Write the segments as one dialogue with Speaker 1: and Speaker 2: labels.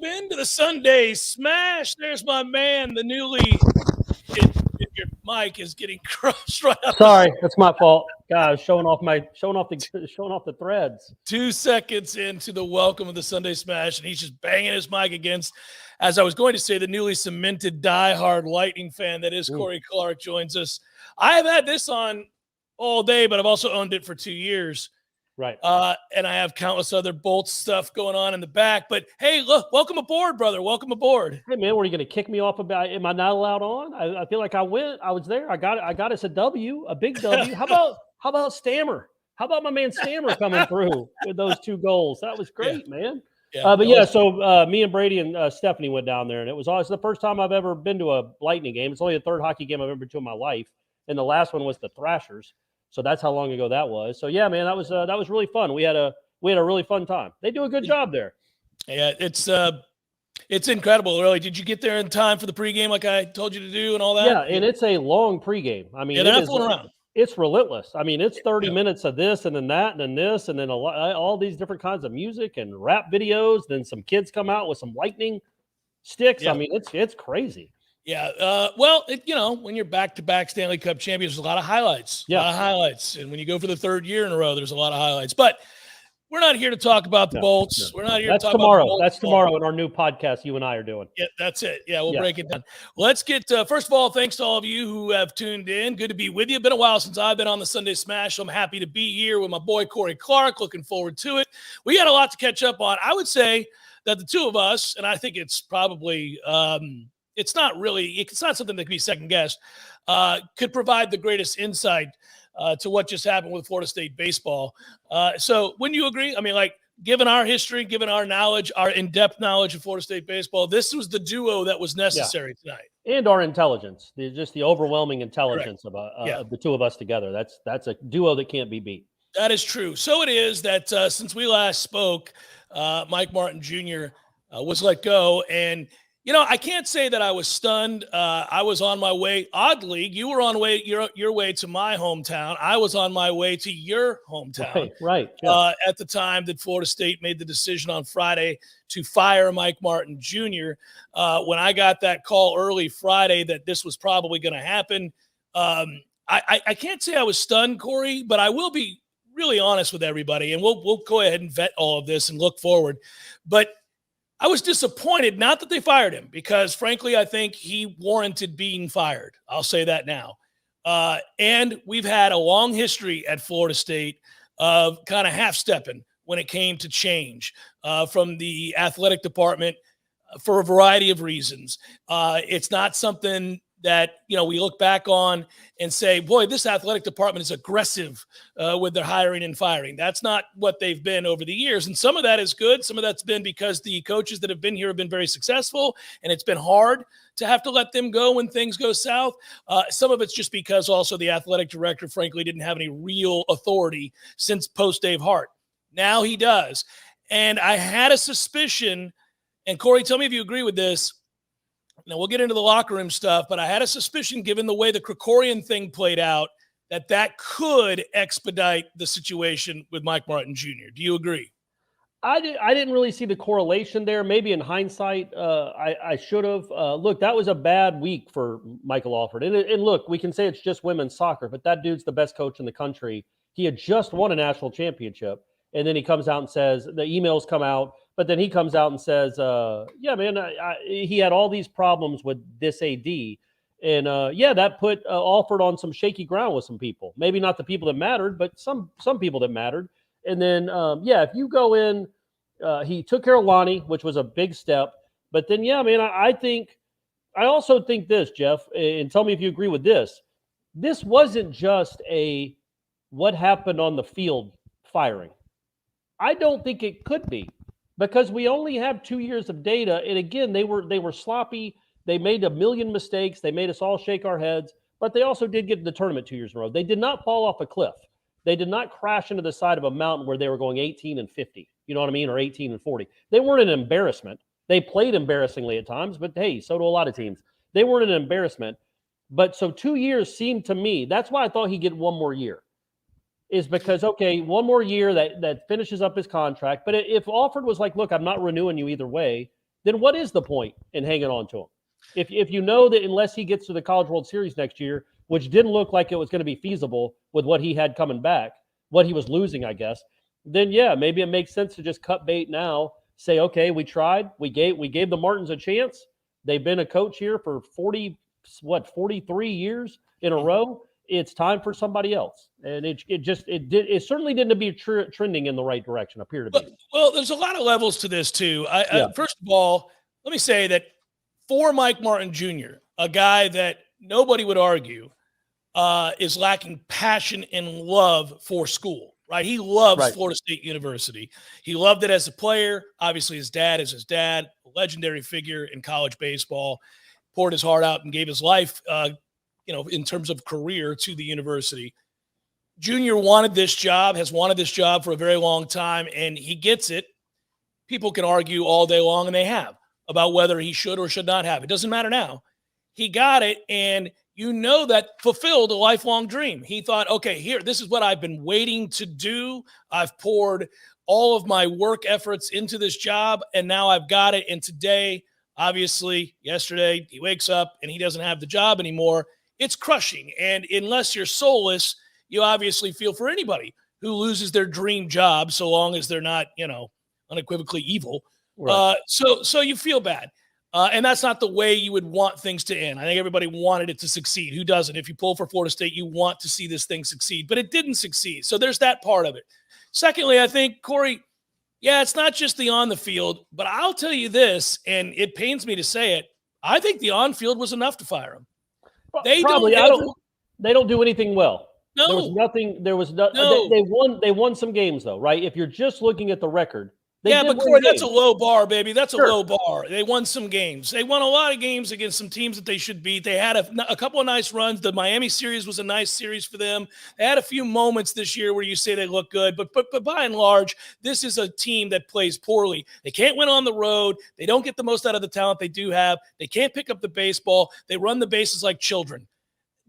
Speaker 1: Welcome into the Sunday Smash. There's my man, the newly. Your mic is getting crushed right up.
Speaker 2: Sorry, that's my fault. Guys, showing off the threads.
Speaker 1: 2 seconds into the welcome of the Sunday Smash, and he's just banging his mic against, as I was going to say, the newly cemented diehard Lightning fan that is Corey Clark joins us. I have had this on all day, but I've also owned it for 2 years.
Speaker 2: Right.
Speaker 1: And I have countless other Bolts stuff going on in the back. But hey, look, welcome aboard, brother. Welcome aboard.
Speaker 2: Hey man, were you going to kick me off about? Am I not allowed on? I feel like I was there. I got us a W, a big W. How about Stammer? How about my man Stammer coming through with those 2 goals? That was great, man. Yeah, so me and Brady and Stephanie went down there, and it was always the first time I've ever been to a Lightning game. It's only the 3rd hockey game I've ever been to in my life, and the last one was the Thrashers. So that's how long ago that was. So yeah, man, that was really fun. We had a really fun time. They do a good job there.
Speaker 1: Yeah, it's incredible. Really, did you get there in time for the pregame like I told you to do and all that?
Speaker 2: Yeah, and it's a long pregame. I mean,
Speaker 1: they're not fooling around.
Speaker 2: It's relentless. I mean, it's 30 minutes of this and then that and then this and then all these different kinds of music and rap videos. Then some kids come out with some lightning sticks.
Speaker 1: Yeah.
Speaker 2: I mean, it's crazy.
Speaker 1: Yeah. Well, when you're back-to-back Stanley Cup champions, there's a lot of highlights.
Speaker 2: Yeah.
Speaker 1: A lot of highlights. And when you go for the 3rd year in a row, there's a lot of highlights. But we're not here to talk about the Bolts. We're not here to talk about the Bolts.
Speaker 2: That's tomorrow in our new podcast you and I are doing.
Speaker 1: Yeah, that's it. Yeah, we'll break it down. Let's get, first of all, thanks to all of you who have tuned in. Good to be with you. Been a while since I've been on the Sunday Smash. So I'm happy to be here with my boy Corey Clark. Looking forward to it. We got a lot to catch up on. I would say that the two of us, and I think it's probably it's not something that can be second guessed, could provide the greatest insight to what just happened with Florida State baseball. So wouldn't you agree? I mean, like, given our history, given our knowledge, our in-depth knowledge of Florida State baseball, this was the duo that was necessary tonight.
Speaker 2: And our intelligence, just the overwhelming intelligence of the two of us together. That's a duo that can't be beat.
Speaker 1: That is true. So it is that since we last spoke, Mike Martin Jr. Was let go. And I can't say that I was stunned. I was on my way. Oddly, you were on your way to my hometown. I was on my way to your hometown.
Speaker 2: Right. Yeah.
Speaker 1: At the time that Florida State made the decision on Friday to fire Mike Martin Jr. When I got that call early Friday that this was probably going to happen, I can't say I was stunned, Corey, but I will be really honest with everybody, and we'll go ahead and vet all of this and look forward. But I was disappointed, not that they fired him, because frankly, I think he warranted being fired. I'll say that now. And we've had a long history at Florida State of kind of half-stepping when it came to change from the athletic department for a variety of reasons. It's not something that, we look back on and say, boy, this athletic department is aggressive with their hiring and firing. That's not what they've been over the years. And some of that is good. Some of that's been because the coaches that have been here have been very successful, and it's been hard to have to let them go when things go south. Some of it's just because also the athletic director, frankly, didn't have any real authority since post-Dave Hart. Now he does. And I had a suspicion, and Corey, tell me if you agree with this. Now, we'll get into the locker room stuff, but I had a suspicion, given the way the Krikorian thing played out, that could expedite the situation with Mike Martin Jr. Do you agree?
Speaker 2: I didn't really see the correlation there. Maybe in hindsight, I should have. Look, that was a bad week for Michael Alford. And look, we can say it's just women's soccer, but that dude's the best coach in the country. He had just won a national championship, and then he comes out and says, the emails come out, but then he comes out and says, yeah, man, he had all these problems with this AD. And, that put Alford on some shaky ground with some people. Maybe not the people that mattered, but some people that mattered. And then, if you go in, he took care of Lonnie, which was a big step. But then, I also think this, Jeff, and tell me if you agree with this. This wasn't just a what happened on the field firing. I don't think it could be, because we only have 2 years of data. And again, they were sloppy. They made a million mistakes. They made us all shake our heads, but they also did get to the tournament 2 years in a row. They did not fall off a cliff. They did not crash into the side of a mountain where they were going 18-50, you know what I mean? Or 18-40. They weren't an embarrassment. They played embarrassingly at times, but hey, so do a lot of teams. They weren't an embarrassment. But so 2 years seemed to me, that's why I thought he'd get one more year. Is because, okay, one more year that finishes up his contract. But if Alford was like, look, I'm not renewing you either way, then what is the point in hanging on to him? If you know that unless he gets to the College World Series next year, which didn't look like it was going to be feasible with what he had coming back, what he was losing, I guess, then yeah, maybe it makes sense to just cut bait now. Say, okay, we tried. We gave the Martins a chance. They've been a coach here for 43 years in a row. It's time for somebody else. And it certainly didn't be trending in the right direction, appear to be.
Speaker 1: Well, there's a lot of levels to this too.
Speaker 2: Yeah.
Speaker 1: First of all, let me say that for Mike Martin Jr., a guy that nobody would argue is lacking passion and love for school. Right. He loves Florida State University. He loved it as a player. Obviously, his dad is his dad, a legendary figure in college baseball, poured his heart out and gave his life, in terms of career to the university. Junior wanted this job, has wanted this job for a very long time, and he gets it. People can argue all day long, and they have, about whether he should or should not have. It doesn't matter now. He got it, and that fulfilled a lifelong dream. He thought, okay, this is what I've been waiting to do. I've poured all of my work efforts into this job, and now I've got it. And today, obviously, yesterday, he wakes up and he doesn't have the job anymore. It's crushing. And unless you're soulless, you obviously feel for anybody who loses their dream job, so long as they're not, unequivocally evil.
Speaker 2: Right.
Speaker 1: So you feel bad. And that's not the way you would want things to end. I think everybody wanted it to succeed. Who doesn't? If you pull for Florida State, you want to see this thing succeed. But it didn't succeed. So there's that part of it. Secondly, I think, Corey, it's not just the on the field. But I'll tell you this, and it pains me to say it, I think the on field was enough to fire him. They
Speaker 2: don't do anything well.
Speaker 1: No.
Speaker 2: There was nothing. There was no. They won some games, though, right? If you're just looking at the record.
Speaker 1: But Corey, that's a low bar, baby. That's a low bar. They won some games. They won a lot of games against some teams that they should beat. They had a couple of nice runs. The Miami series was a nice series for them. They had a few moments this year where you say they look good, but by and large, this is a team that plays poorly. They can't win on the road. They don't get the most out of the talent they do have. They can't pick up the baseball. They run the bases like children.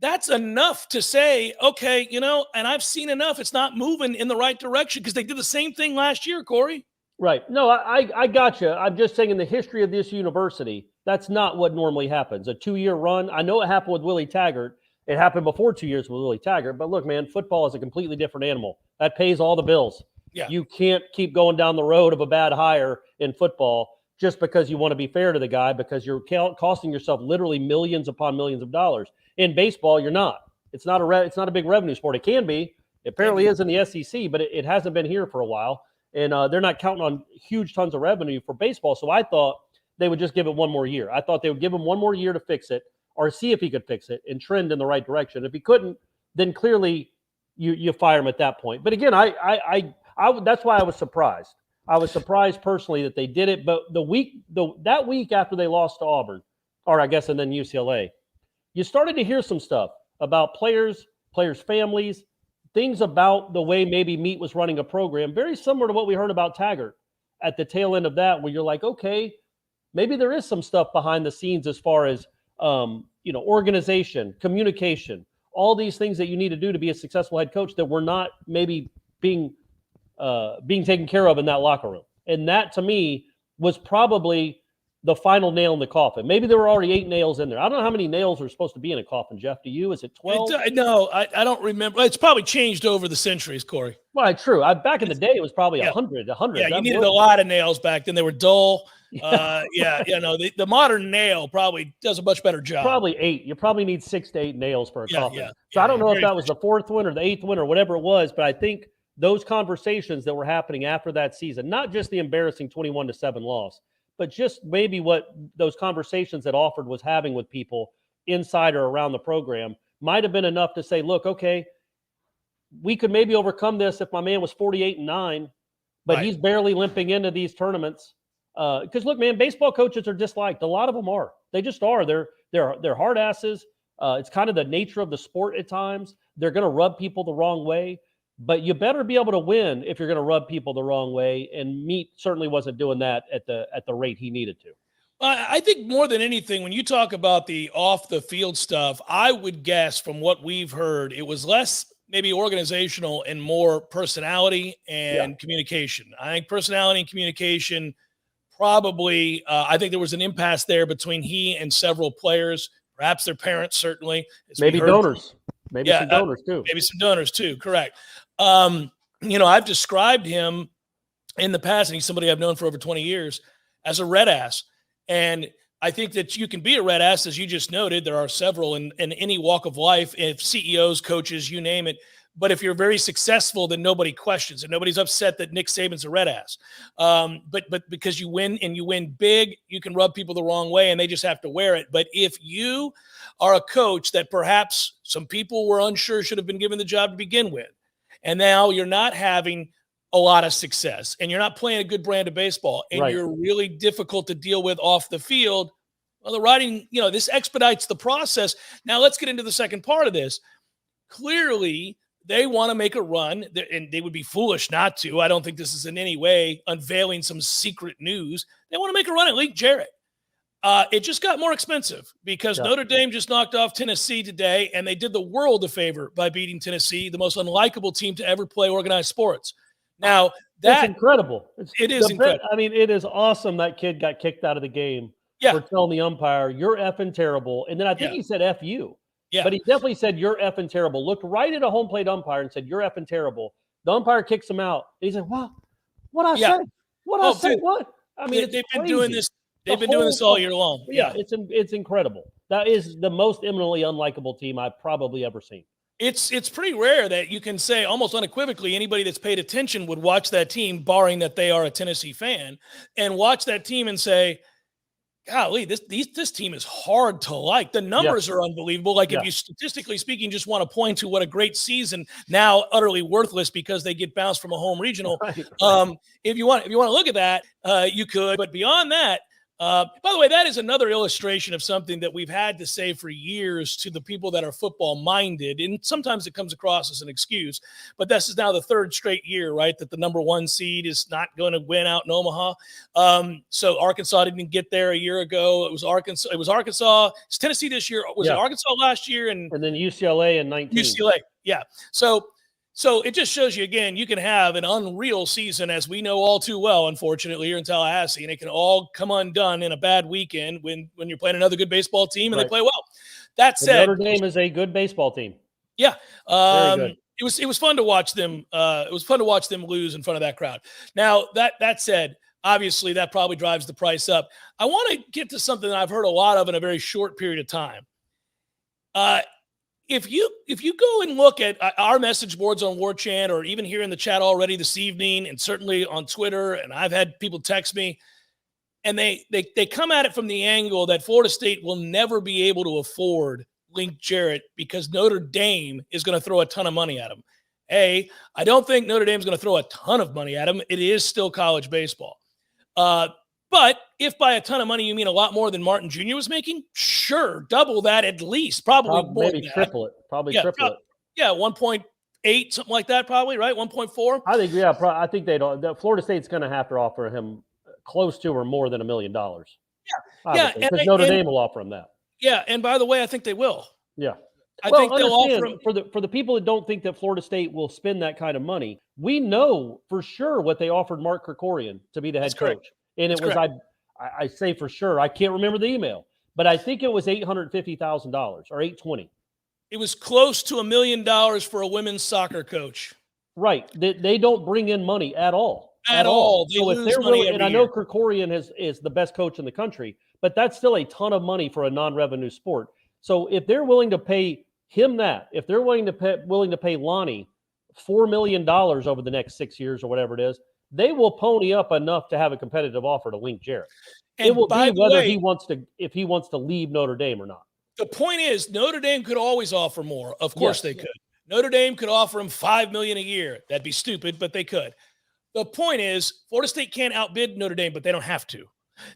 Speaker 1: That's enough to say, okay, and I've seen enough. It's not moving in the right direction because they did the same thing last year, Corey.
Speaker 2: Right. No, I got you. I'm just saying in the history of this university, that's not what normally happens. A 2-year run. I know it happened with Willie Taggart. It happened before 2 years with Willie Taggart. But look, man, football is a completely different animal. That pays all the bills.
Speaker 1: Yeah.
Speaker 2: You can't keep going down the road of a bad hire in football just because you want to be fair to the guy, because you're costing yourself literally millions upon millions of dollars. In baseball, you're not. It's not a big revenue sport. It can be. It apparently is in the SEC, but it hasn't been here for a while. And they're not counting on huge tons of revenue for baseball. So I thought they would just give it one more year. I thought they would give him one more year to fix it or see if he could fix it and trend in the right direction. If he couldn't, then clearly you fire him at that point. But again, I that's why I was surprised. I was surprised personally that they did it. But that week after they lost to Auburn, or I guess and then UCLA, you started to hear some stuff about players' families, things about the way maybe Meat was running a program, very similar to what we heard about Taggart at the tail end of that, where you're like, okay, maybe there is some stuff behind the scenes as far as, organization, communication, all these things that you need to do to be a successful head coach that were not maybe being taken care of in that locker room. And that, to me, was probably the final nail in the coffin. Maybe there were already 8 nails in there. I don't know how many nails are supposed to be in a coffin, Jeff. Do you? Is it 12?
Speaker 1: No, I don't remember. It's probably changed over the centuries, Corey.
Speaker 2: Well, true. Back in the day, it was probably 100.
Speaker 1: Yeah, you needed a lot of nails back then. They were dull. The modern nail probably does a much better job.
Speaker 2: Probably 8. You probably need 6 to 8 nails for a coffin.
Speaker 1: Yeah,
Speaker 2: so I don't know if that was the 4th one or the 8th one or whatever it was, but I think those conversations that were happening after that season, not just the embarrassing 21-7 loss, but just maybe what those conversations that Alford was having with people inside or around the program might have been enough to say, look, okay, we could maybe overcome this if my man was 48-9, but he's barely limping into these tournaments. Because look, man, baseball coaches are disliked. A lot of them are. They just are. They're hard asses. It's kind of the nature of the sport at times. They're going to rub people the wrong way. But you better be able to win if you're going to rub people the wrong way. And Meat certainly wasn't doing that at the rate he needed to.
Speaker 1: I think more than anything, when you talk about the off the field stuff, I would guess from what we've heard, it was less maybe organizational and more personality and communication. I think personality and communication probably, I think there was an impasse there between he and several players, perhaps their parents, certainly.
Speaker 2: Maybe donors. Maybe
Speaker 1: Yeah,
Speaker 2: some donors too.
Speaker 1: maybe some donors too. Correct. I've described him in the past, and he's somebody I've known for over 20 years, as a red ass. And I think that you can be a red ass, as you just noted. There are several in any walk of life, if CEOs, coaches, you name it. But if you're very successful, then nobody questions it. Nobody's upset that Nick Saban's a red ass. But because you win and you win big, you can rub people the wrong way, and they just have to wear it. But if you are a coach that perhaps some people were unsure should have been given the job to begin with, and now you're not having a lot of success, and you're not playing a good brand of baseball, and
Speaker 2: Right.
Speaker 1: you're really difficult to deal with off the field, well, the writing, this expedites the process. Now let's get into the second part of this. Clearly, they want to make a run, and they would be foolish not to. I don't think this is in any way unveiling some secret news. They want to make a run at Link Jarrett. It just got more expensive because Notre Dame just knocked off Tennessee today, and they did the world a favor by beating Tennessee, the most unlikable team to ever play organized sports. Now,
Speaker 2: that's incredible.
Speaker 1: It is incredible.
Speaker 2: I mean, it is awesome that kid got kicked out of the game for telling the umpire, "You're effing terrible." And then I think he said "F you." Yeah. But he definitely said, "You're effing terrible." Looked right at a home plate umpire and said, "You're effing terrible." The umpire kicks him out. And he said, "Well, what I say? What I say? What?" I mean,
Speaker 1: they've been doing this. They've been doing this all year long.
Speaker 2: Yeah, it's incredible. That is the most eminently unlikable team I've probably ever seen.
Speaker 1: It's pretty rare that you can say almost unequivocally anybody that's paid attention would watch that team, barring that they are a Tennessee fan, and watch that team and say, golly, this team is hard to like. The numbers are unbelievable. Like if you statistically speaking just want to point to what a great season, now utterly worthless because they get bounced from a home regional. Right. If you want to look at that, you could. But beyond that, by the way, that is another illustration of something that we've had to say for years to the people that are football minded. And sometimes it comes across as an excuse, but this is now the third straight year, right, that the number one seed is not going to win out in Omaha. So Arkansas didn't get there a year ago. It was Arkansas. It's Tennessee this year. Was it Arkansas last year? And
Speaker 2: then UCLA in 19.
Speaker 1: UCLA. Yeah. So it just shows you, again, you can have an unreal season, as we know all too well, unfortunately, here in Tallahassee, and it can all come undone in a bad weekend when you're playing another good baseball team and they play well. That said,
Speaker 2: Notre Dame is a good baseball team.
Speaker 1: Yeah.
Speaker 2: Very good.
Speaker 1: It was fun to watch them. It was fun to watch them lose in front of that crowd. Now, that said, obviously that probably drives the price up. I want to get to something that I've heard a lot of in a very short period of time. If you go and look at our message boards on Warchant, or even here in the chat already this evening, and certainly on Twitter, and I've had people text me, and they come at it from the angle that Florida State will never be able to afford Link Jarrett because Notre Dame is going to throw a ton of money at him. I don't think Notre Dame is going to throw a ton of money at him. It is still college baseball. But if by a ton of money you mean a lot more than Martin Jr. was making, sure, double that at least, probably more
Speaker 2: maybe triple it. Probably triple it.
Speaker 1: Yeah, 1.8, something like that, probably, right? 1.4.
Speaker 2: I think, I think they don't. Florida State's going to have to offer him close to or more than $1 million.
Speaker 1: Yeah,
Speaker 2: because Notre Dame will offer him that.
Speaker 1: Yeah, and by the way, I think they will.
Speaker 2: Yeah.
Speaker 1: I think they'll offer him.
Speaker 2: For the people that don't think that Florida State will spend that kind of money, we know for sure what they offered Mark Krikorian to be the head coach. And it was, I say for sure, I can't remember the email, but I think it was $850,000 or $820,000.
Speaker 1: It was close to $1 million for a women's soccer coach.
Speaker 2: Right. They don't bring in money at all.
Speaker 1: At all.
Speaker 2: So if they're willing, and I know Krikorian is the best coach in the country, but that's still a ton of money for a non-revenue sport. So if they're willing to pay him that, if they're willing to pay Lonnie $4 million over the next 6 years or whatever it is, they will pony up enough to have a competitive offer to Link Jarrett. And it will be whether if he wants to leave Notre Dame or not.
Speaker 1: The point is, Notre Dame could always offer more. Of course they could. Notre Dame could offer him $5 million a year. That'd be stupid, but they could. The point is, Florida State can't outbid Notre Dame, but they don't have to.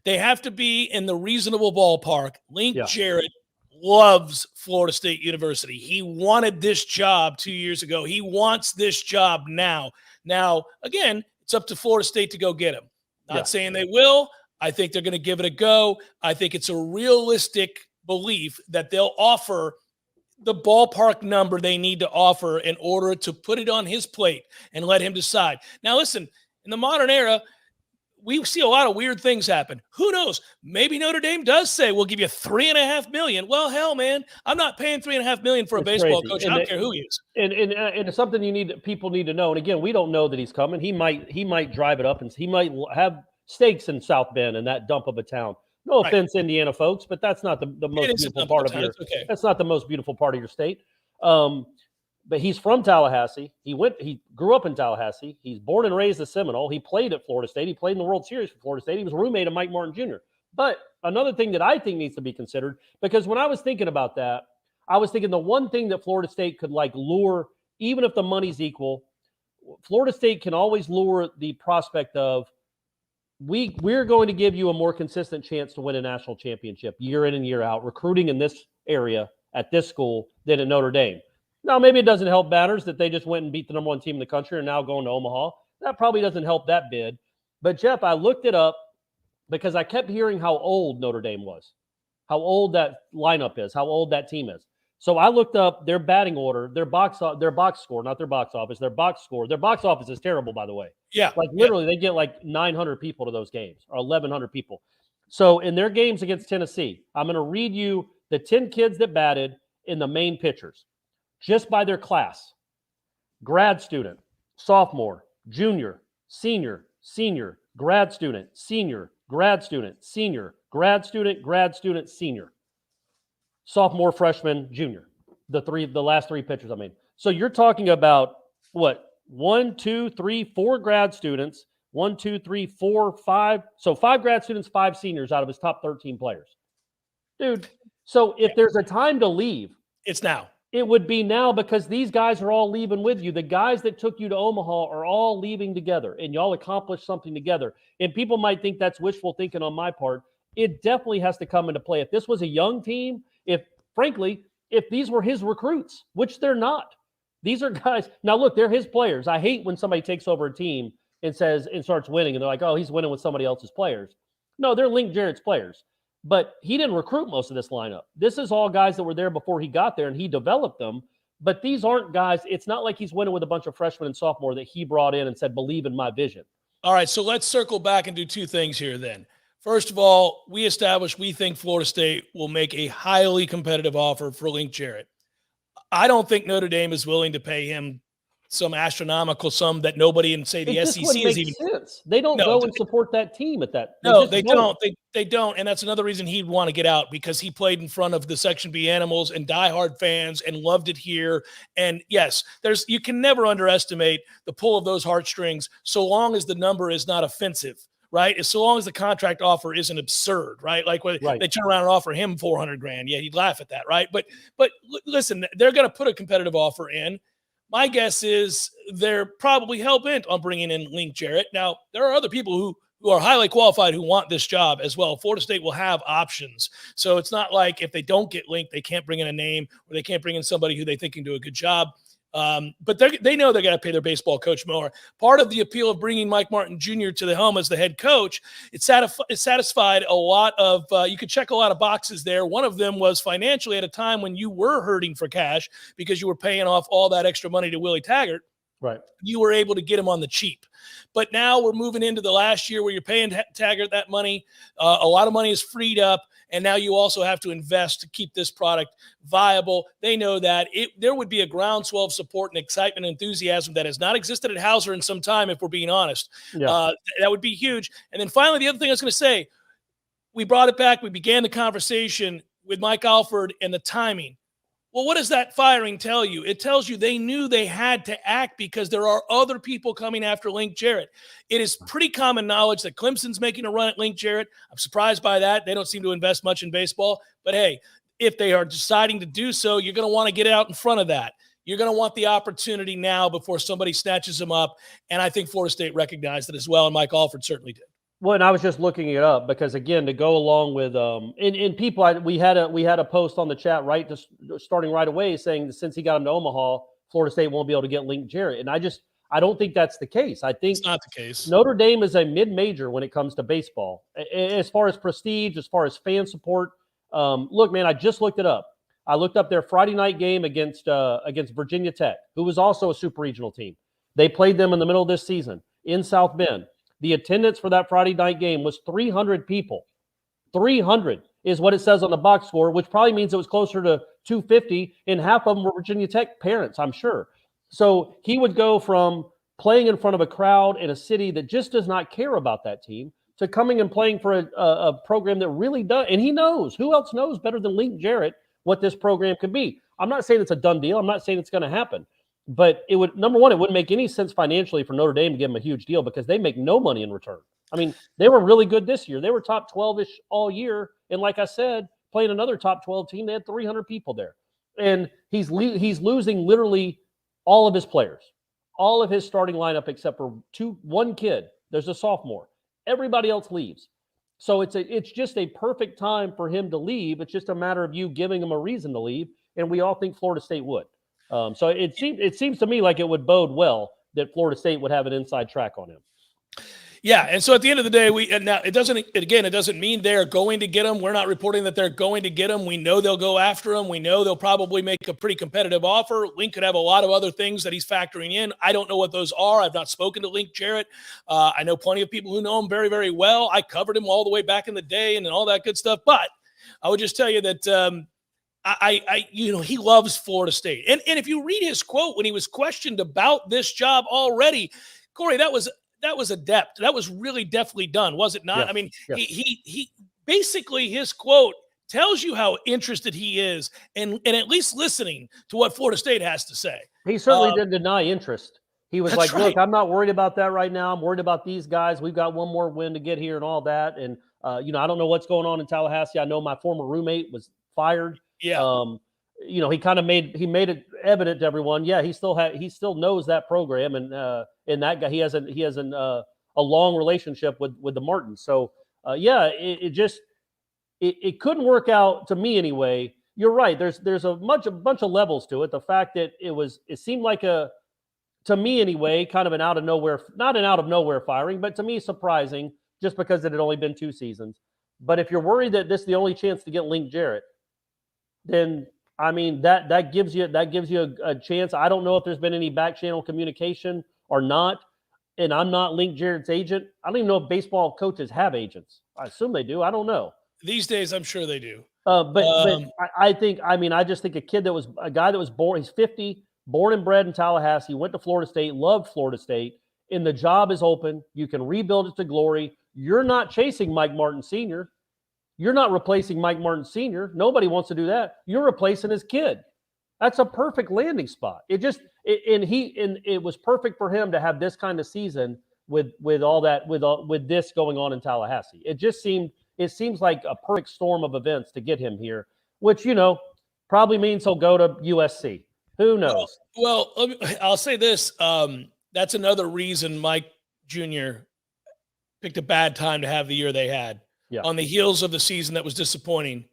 Speaker 1: They have to be in the reasonable ballpark. Link Jarrett loves Florida State University. He wanted this job 2 years ago. He wants this job now. Now, again, it's up to Florida State to go get him. Not saying they will. I think they're going to give it a go. I think it's a realistic belief that they'll offer the ballpark number they need to offer in order to put it on his plate and let him decide. Now, listen, in the modern era, we see a lot of weird things happen. Who knows? Maybe Notre Dame does say, we'll give you $3.5 million. Well, hell, man, I'm not paying $3.5 million for a baseball coach. I don't care who he is.
Speaker 2: And it's something people need to know. And again, we don't know that he's coming. He might drive it up, and he might have stakes in South Bend and that dump of a town. No offense, Indiana folks, but that's not the most beautiful part of your. Okay. That's not the most beautiful part of your state. But he's from Tallahassee. He grew up in Tallahassee. He's born and raised a Seminole. He played at Florida State. He played in the World Series for Florida State. He was a roommate of Mike Martin Jr. But another thing that I think needs to be considered, because when I was thinking about that, I was thinking the one thing that Florida State could lure, even if the money's equal, Florida State can always lure the prospect of, we're going to give you a more consistent chance to win a national championship year in and year out, recruiting in this area at this school than at Notre Dame. Now, maybe it doesn't help Banners that they just went and beat the number one team in the country and now going to Omaha. That probably doesn't help that bid. But, Jeff, I looked it up because I kept hearing how old Notre Dame was, how old that lineup is, how old that team is. So I looked up their batting order, their box score, not their box office, their box score. Their box office is terrible, by the way.
Speaker 1: Yeah.
Speaker 2: Literally, they get 900 people to those games or 1,100 people. So in their games against Tennessee, I'm going to read you the 10 kids that batted in the main pitchers, just by their class: grad student, sophomore, junior, senior, grad student, senior, grad student, senior, grad student, senior, sophomore, freshman, junior. The last three pitchers I made. So you're talking about what? 1, 2, 3, 4 grad students. 1, 2, 3, 4, 5. So 5 grad students, 5 seniors out of his top 13 players. Dude, so if there's a time to leave,
Speaker 1: it's now.
Speaker 2: It would be now, because these guys are all leaving with you. The guys that took you to Omaha are all leaving together, and y'all accomplished something together. And people might think that's wishful thinking on my part. It definitely has to come into play. If this was a young team, if these were his recruits, which they're not. These are guys. Now, look, they're his players. I hate when somebody takes over a team and starts winning, and they're like, oh, he's winning with somebody else's players. No, they're Link Jarrett's players. But he didn't recruit most of this lineup. This is all guys that were there before he got there, and he developed them. But these aren't guys. It's not like he's winning with a bunch of freshmen and sophomore that he brought in and said, believe in my vision.
Speaker 1: All right, so let's circle back and do two things here then. First of all, we think Florida State will make a highly competitive offer for Link Jarrett. I don't think Notre Dame is willing to pay him some astronomical sum that nobody in, say, the SEC is even.
Speaker 2: Sense. They don't go and support that team at that.
Speaker 1: They don't. They don't. And that's another reason he'd want to get out, because he played in front of the Section B Animals and diehard fans and loved it here. And yes, you can never underestimate the pull of those heartstrings, so long as the number is not offensive, right? So long as the contract offer isn't absurd, right? Like when they turn around and offer him $400,000, yeah, he'd laugh at that, right? But listen, they're going to put a competitive offer in. My guess is they're probably hell-bent on bringing in Link Jarrett. Now, there are other people who are highly qualified who want this job as well. Florida State will have options. So it's not like if they don't get Link, they can't bring in a name, or they can't bring in somebody who they think can do a good job. But they know they're going to pay their baseball coach more. Part of the appeal of bringing Mike Martin Jr. to the helm as the head coach, it satisfied a lot of you could check a lot of boxes there. One of them was financially, at a time when you were hurting for cash because you were paying off all that extra money to Willie Taggart.
Speaker 2: Right.
Speaker 1: You were able to get him on the cheap. But now we're moving into the last year where you're paying Taggart that money. A lot of money is freed up. And now you also have to invest to keep this product viable. They know that there would be a groundswell of support and excitement and enthusiasm that has not existed at Hauser in some time, if we're being honest. Yeah. That would be huge. And then finally, the other thing I was going to say, we brought it back. We began the conversation with Mike Alford and the timing. Well, what does that firing tell you? It tells you they knew they had to act because there are other people coming after Link Jarrett. It is pretty common knowledge that Clemson's making a run at Link Jarrett. I'm surprised by that. They don't seem to invest much in baseball. But, hey, if they are deciding to do so, you're going to want to get out in front of that. You're going to want the opportunity now before somebody snatches them up. And I think Florida State recognized it as well, and Mike Alford certainly did.
Speaker 2: Well, and I was just looking it up because, again, to go along with and people, we had a post on the chat starting right away saying that since he got him to Omaha, Florida State won't be able to get Link Jarrett, and I don't think that's the case. I think
Speaker 1: it's not the case.
Speaker 2: Notre Dame is a mid-major when it comes to baseball, as far as prestige, as far as fan support. Look, man, I just looked it up. I looked up their Friday night game against Virginia Tech, who was also a super regional team. They played them in the middle of this season in South Bend. The attendance for that Friday night game was 300 people. 300 is what it says on the box score, which probably means it was closer to 250, and half of them were Virginia Tech parents, I'm sure. So he would go from playing in front of a crowd in a city that just does not care about that team to coming and playing for a program that really does. And he knows. Who else knows better than Link Jarrett what this program could be? I'm not saying it's a done deal. I'm not saying it's going to happen. But it would, number one, it wouldn't make any sense financially for Notre Dame to give them a huge deal because they make no money in return. I mean, they were really good this year. They were top 12-ish all year. And like I said, playing another top 12 team, they had 300 people there. And he's losing literally all of his players, all of his starting lineup except for one kid. There's a sophomore. Everybody else leaves. So it's just a perfect time for him to leave. It's just a matter of you giving him a reason to leave. And we all think Florida State would. So it seems to me like it would bode well that Florida State would have an inside track on him.
Speaker 1: Yeah, and so at the end of the day, now it doesn't mean they're going to get him. We're not reporting that they're going to get him. We know they'll go after him. We know they'll probably make a pretty competitive offer. Link could have a lot of other things that he's factoring in. I don't know what those are. I've not spoken to Link Jarrett. I know plenty of people who know him very, very well. I covered him all the way back in the day and all that good stuff. But I would just tell you that he loves Florida State. And if you read his quote when he was questioned about this job already, Corey, that was adept. That was really definitely done, was it not?
Speaker 2: Yeah.
Speaker 1: I mean,
Speaker 2: yeah.
Speaker 1: he basically, his quote tells you how interested he is and at least listening to what Florida State has to say.
Speaker 2: He certainly didn't deny interest. He was like,
Speaker 1: right.
Speaker 2: Look, I'm not worried about that right now. I'm worried about these guys. We've got one more win to get here and all that. And, I don't know what's going on in Tallahassee. I know my former roommate was fired.
Speaker 1: Yeah.
Speaker 2: He kind of made it evident to everyone. Yeah, he still knows that program, and that guy he has a long relationship with the Martins. So it couldn't work out to me anyway. You're right. There's a bunch of levels to it. The fact that it seemed like to me anyway, kind of an out of nowhere, not an out of nowhere firing, but to me surprising just because it had only been 2 seasons. But if you're worried that this is the only chance to get Link Jarrett, then I mean that gives you a chance. I don't know if there's been any back channel communication or not, and I'm not Link Jarrett's agent. I don't even know if baseball coaches have agents. I assume they do. I don't know.
Speaker 1: These days, I'm sure they do.
Speaker 2: But I just think a guy that was born. He's 50, born and bred in Tallahassee. Went to Florida State, loved Florida State, and the job is open. You can rebuild it to glory. You're not chasing Mike Martin Sr. You're not replacing Mike Martin Sr. Nobody wants to do that. You're replacing his kid. That's a perfect landing spot. It was perfect for him to have this kind of season with all that with this going on in Tallahassee. It seems like a perfect storm of events to get him here, which probably means he'll go to USC. Who knows?
Speaker 1: Well, I'll say this. That's another reason Mike Jr. picked a bad time to have the year they had.
Speaker 2: Yeah.
Speaker 1: On the heels of the season that was disappointing,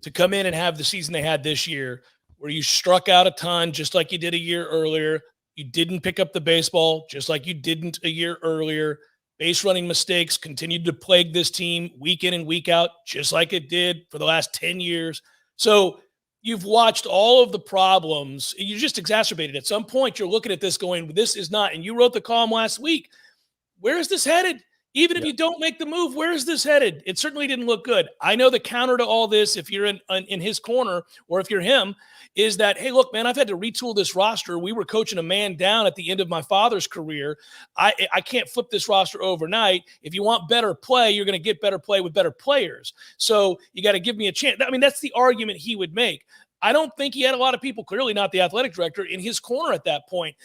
Speaker 1: to come in and have the season they had this year, where you struck out a ton just like you did a year earlier. You didn't pick up the baseball just like you didn't a year earlier. Base running mistakes continued to plague this team week in and week out, just like it did for the last 10 years. So you've watched all of the problems. You just exacerbated. At some point, you're looking at this going, this is not, and you wrote the column last week. Where is this headed? Even if you don't make the move, where is this headed? It certainly didn't look good. I know the counter to all this, if you're in his corner or if you're him, is that, hey, look, man, I've had to retool this roster. We were coaching a man down at the end of my father's career. I can't flip this roster overnight. If you want better play, you're going to get better play with better players. So you got to give me a chance. I mean, that's the argument he would make. I don't think he had a lot of people, clearly not the athletic director, in his corner at that point,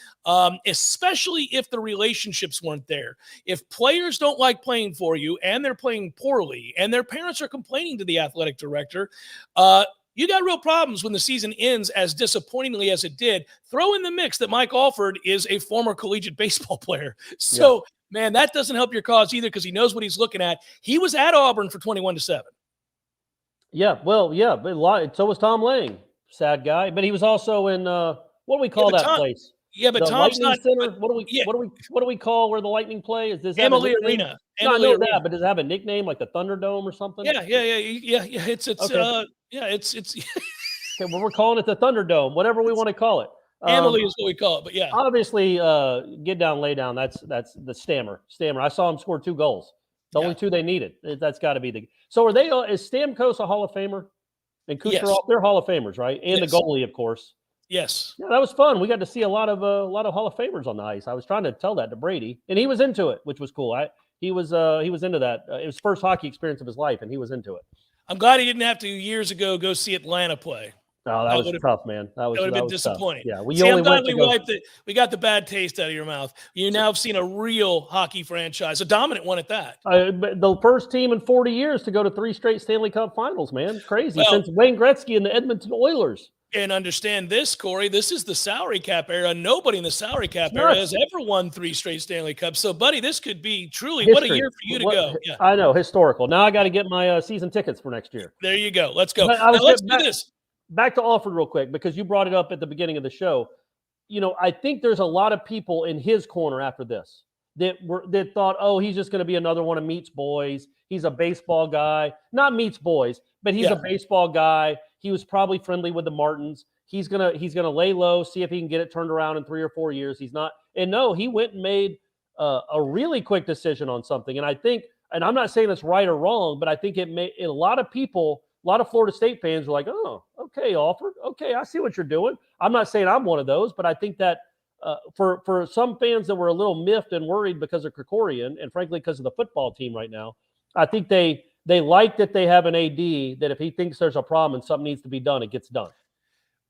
Speaker 1: especially if the relationships weren't there. If players don't like playing for you and they're playing poorly and their parents are complaining to the athletic director, you got real problems when the season ends as disappointingly as it did. Throw in the mix that Mike Alford is a former collegiate baseball player. So, man, that doesn't help your cause either because he knows what he's looking at. He was at Auburn for 21-7.
Speaker 2: Yeah, well, yeah, but so was Tom Lang. Sad guy, but he was also in what do we call that place?
Speaker 1: Yeah, but
Speaker 2: the
Speaker 1: Tom's
Speaker 2: Lightning
Speaker 1: not.
Speaker 2: Center.
Speaker 1: But,
Speaker 2: what do we call where the Lightning play? Is this
Speaker 1: Emily Arena?
Speaker 2: I know that, but does it have a nickname like the Thunderdome or something?
Speaker 1: Yeah. It's
Speaker 2: okay.
Speaker 1: It's.
Speaker 2: Okay, well, we're calling it the Thunderdome, whatever we want to call it.
Speaker 1: Emily is what we call it, but yeah.
Speaker 2: Obviously, get down, lay down. That's the Stammer. I saw him score 2 goals. The only 2 they needed. That's got to be the. So are they? Is Stamkos a Hall of Famer? And Kucherov,
Speaker 1: Yes.
Speaker 2: they're Hall of Famers, right? And
Speaker 1: Yes.
Speaker 2: the goalie, of course.
Speaker 1: Yes.
Speaker 2: Yeah, that was fun. We got to see a lot of Hall of Famers on the ice. I was trying to tell that to Brady, and he was into it, which was cool. He was into that. It was first hockey experience of his life, and he was into it.
Speaker 1: I'm glad he didn't have to years ago go see Atlanta play.
Speaker 2: Oh, that was tough, man. That
Speaker 1: would have been
Speaker 2: was
Speaker 1: disappointing.
Speaker 2: Tough. Yeah,
Speaker 1: See, I'm glad we wiped it. We got the bad taste out of your mouth. You now have seen a real hockey franchise, a dominant one at that.
Speaker 2: The first team in 40 years to go to 3 straight Stanley Cup Finals, man. Crazy. Since Wayne Gretzky and the Edmonton Oilers.
Speaker 1: And understand this, Corey, this is the salary cap era. Nobody in the salary cap era has ever won 3 straight Stanley Cups. So, buddy, this could be truly what a year for you to go. Yeah.
Speaker 2: I know, historical. Now I got to get my season tickets for next year.
Speaker 1: There you go. Let's go. Now, let's do this.
Speaker 2: Back to Alford real quick, because you brought it up at the beginning of the show. I think there's a lot of people in his corner after this that thought, oh, he's just going to be another one of Meats boys. He's a baseball guy. Not Meats boys, but he's a baseball guy. He was probably friendly with the Martins. He's gonna lay low, see if he can get it turned around in 3 or 4 years. He's not. And no, he went and made a really quick decision on something. And I think, and I'm not saying it's right or wrong, but I think it made a lot of people, a lot of Florida State fans were like, oh, okay, Alford. Okay, I see what you're doing. I'm not saying I'm one of those, but I think that for some fans that were a little miffed and worried because of Krikorian, and frankly because of the football team right now, I think they like that they have an AD that if he thinks there's a problem and something needs to be done, it gets done.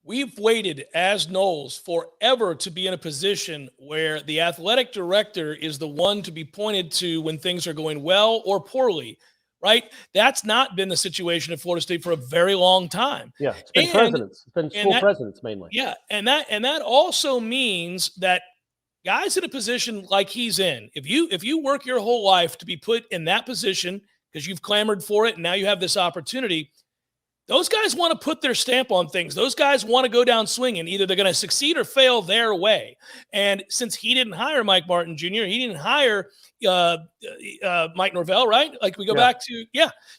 Speaker 1: We've waited as Noles forever to be in a position where the athletic director is the one to be pointed to when things are going well or poorly, right? That's not been the situation at Florida State for a very long time.
Speaker 2: Yeah, it's been presidents. It's been school presidents mainly.
Speaker 1: Yeah, and that also means that guys in a position like he's in, if you work your whole life to be put in that position because you've clamored for it and now you have this opportunity, those guys want to put their stamp on things. Those guys want to go down swinging. Either they're going to succeed or fail their way. And since he didn't hire Mike Martin Jr., he didn't hire Mike Norvell, right? Like we go back to,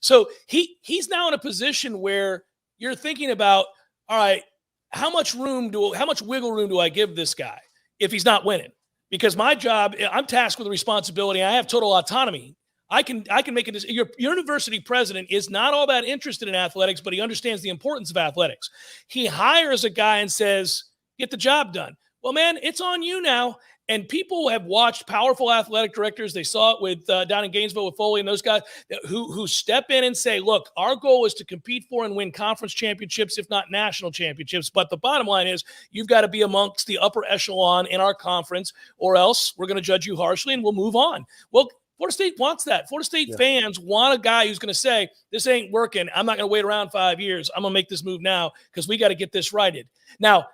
Speaker 1: So he's now in a position where you're thinking about, all right, how much wiggle room do I give this guy if he's not winning? Because my job, I'm tasked with the responsibility. I have total autonomy. I can make a decision. Your university president is not all that interested in athletics, but he understands the importance of athletics. He hires a guy and says, get the job done. Well, man, it's on you now. And people have watched powerful athletic directors. They saw it with down in Gainesville with Foley and those guys who step in and say, look, our goal is to compete for and win conference championships, if not national championships. But the bottom line is you've got to be amongst the upper echelon in our conference, or else we're going to judge you harshly and we'll move on. Well, Florida State wants that. Florida State fans want a guy who's going to say, this ain't working. I'm not going to wait around 5 years. I'm going to make this move now because we got to get this righted. Now,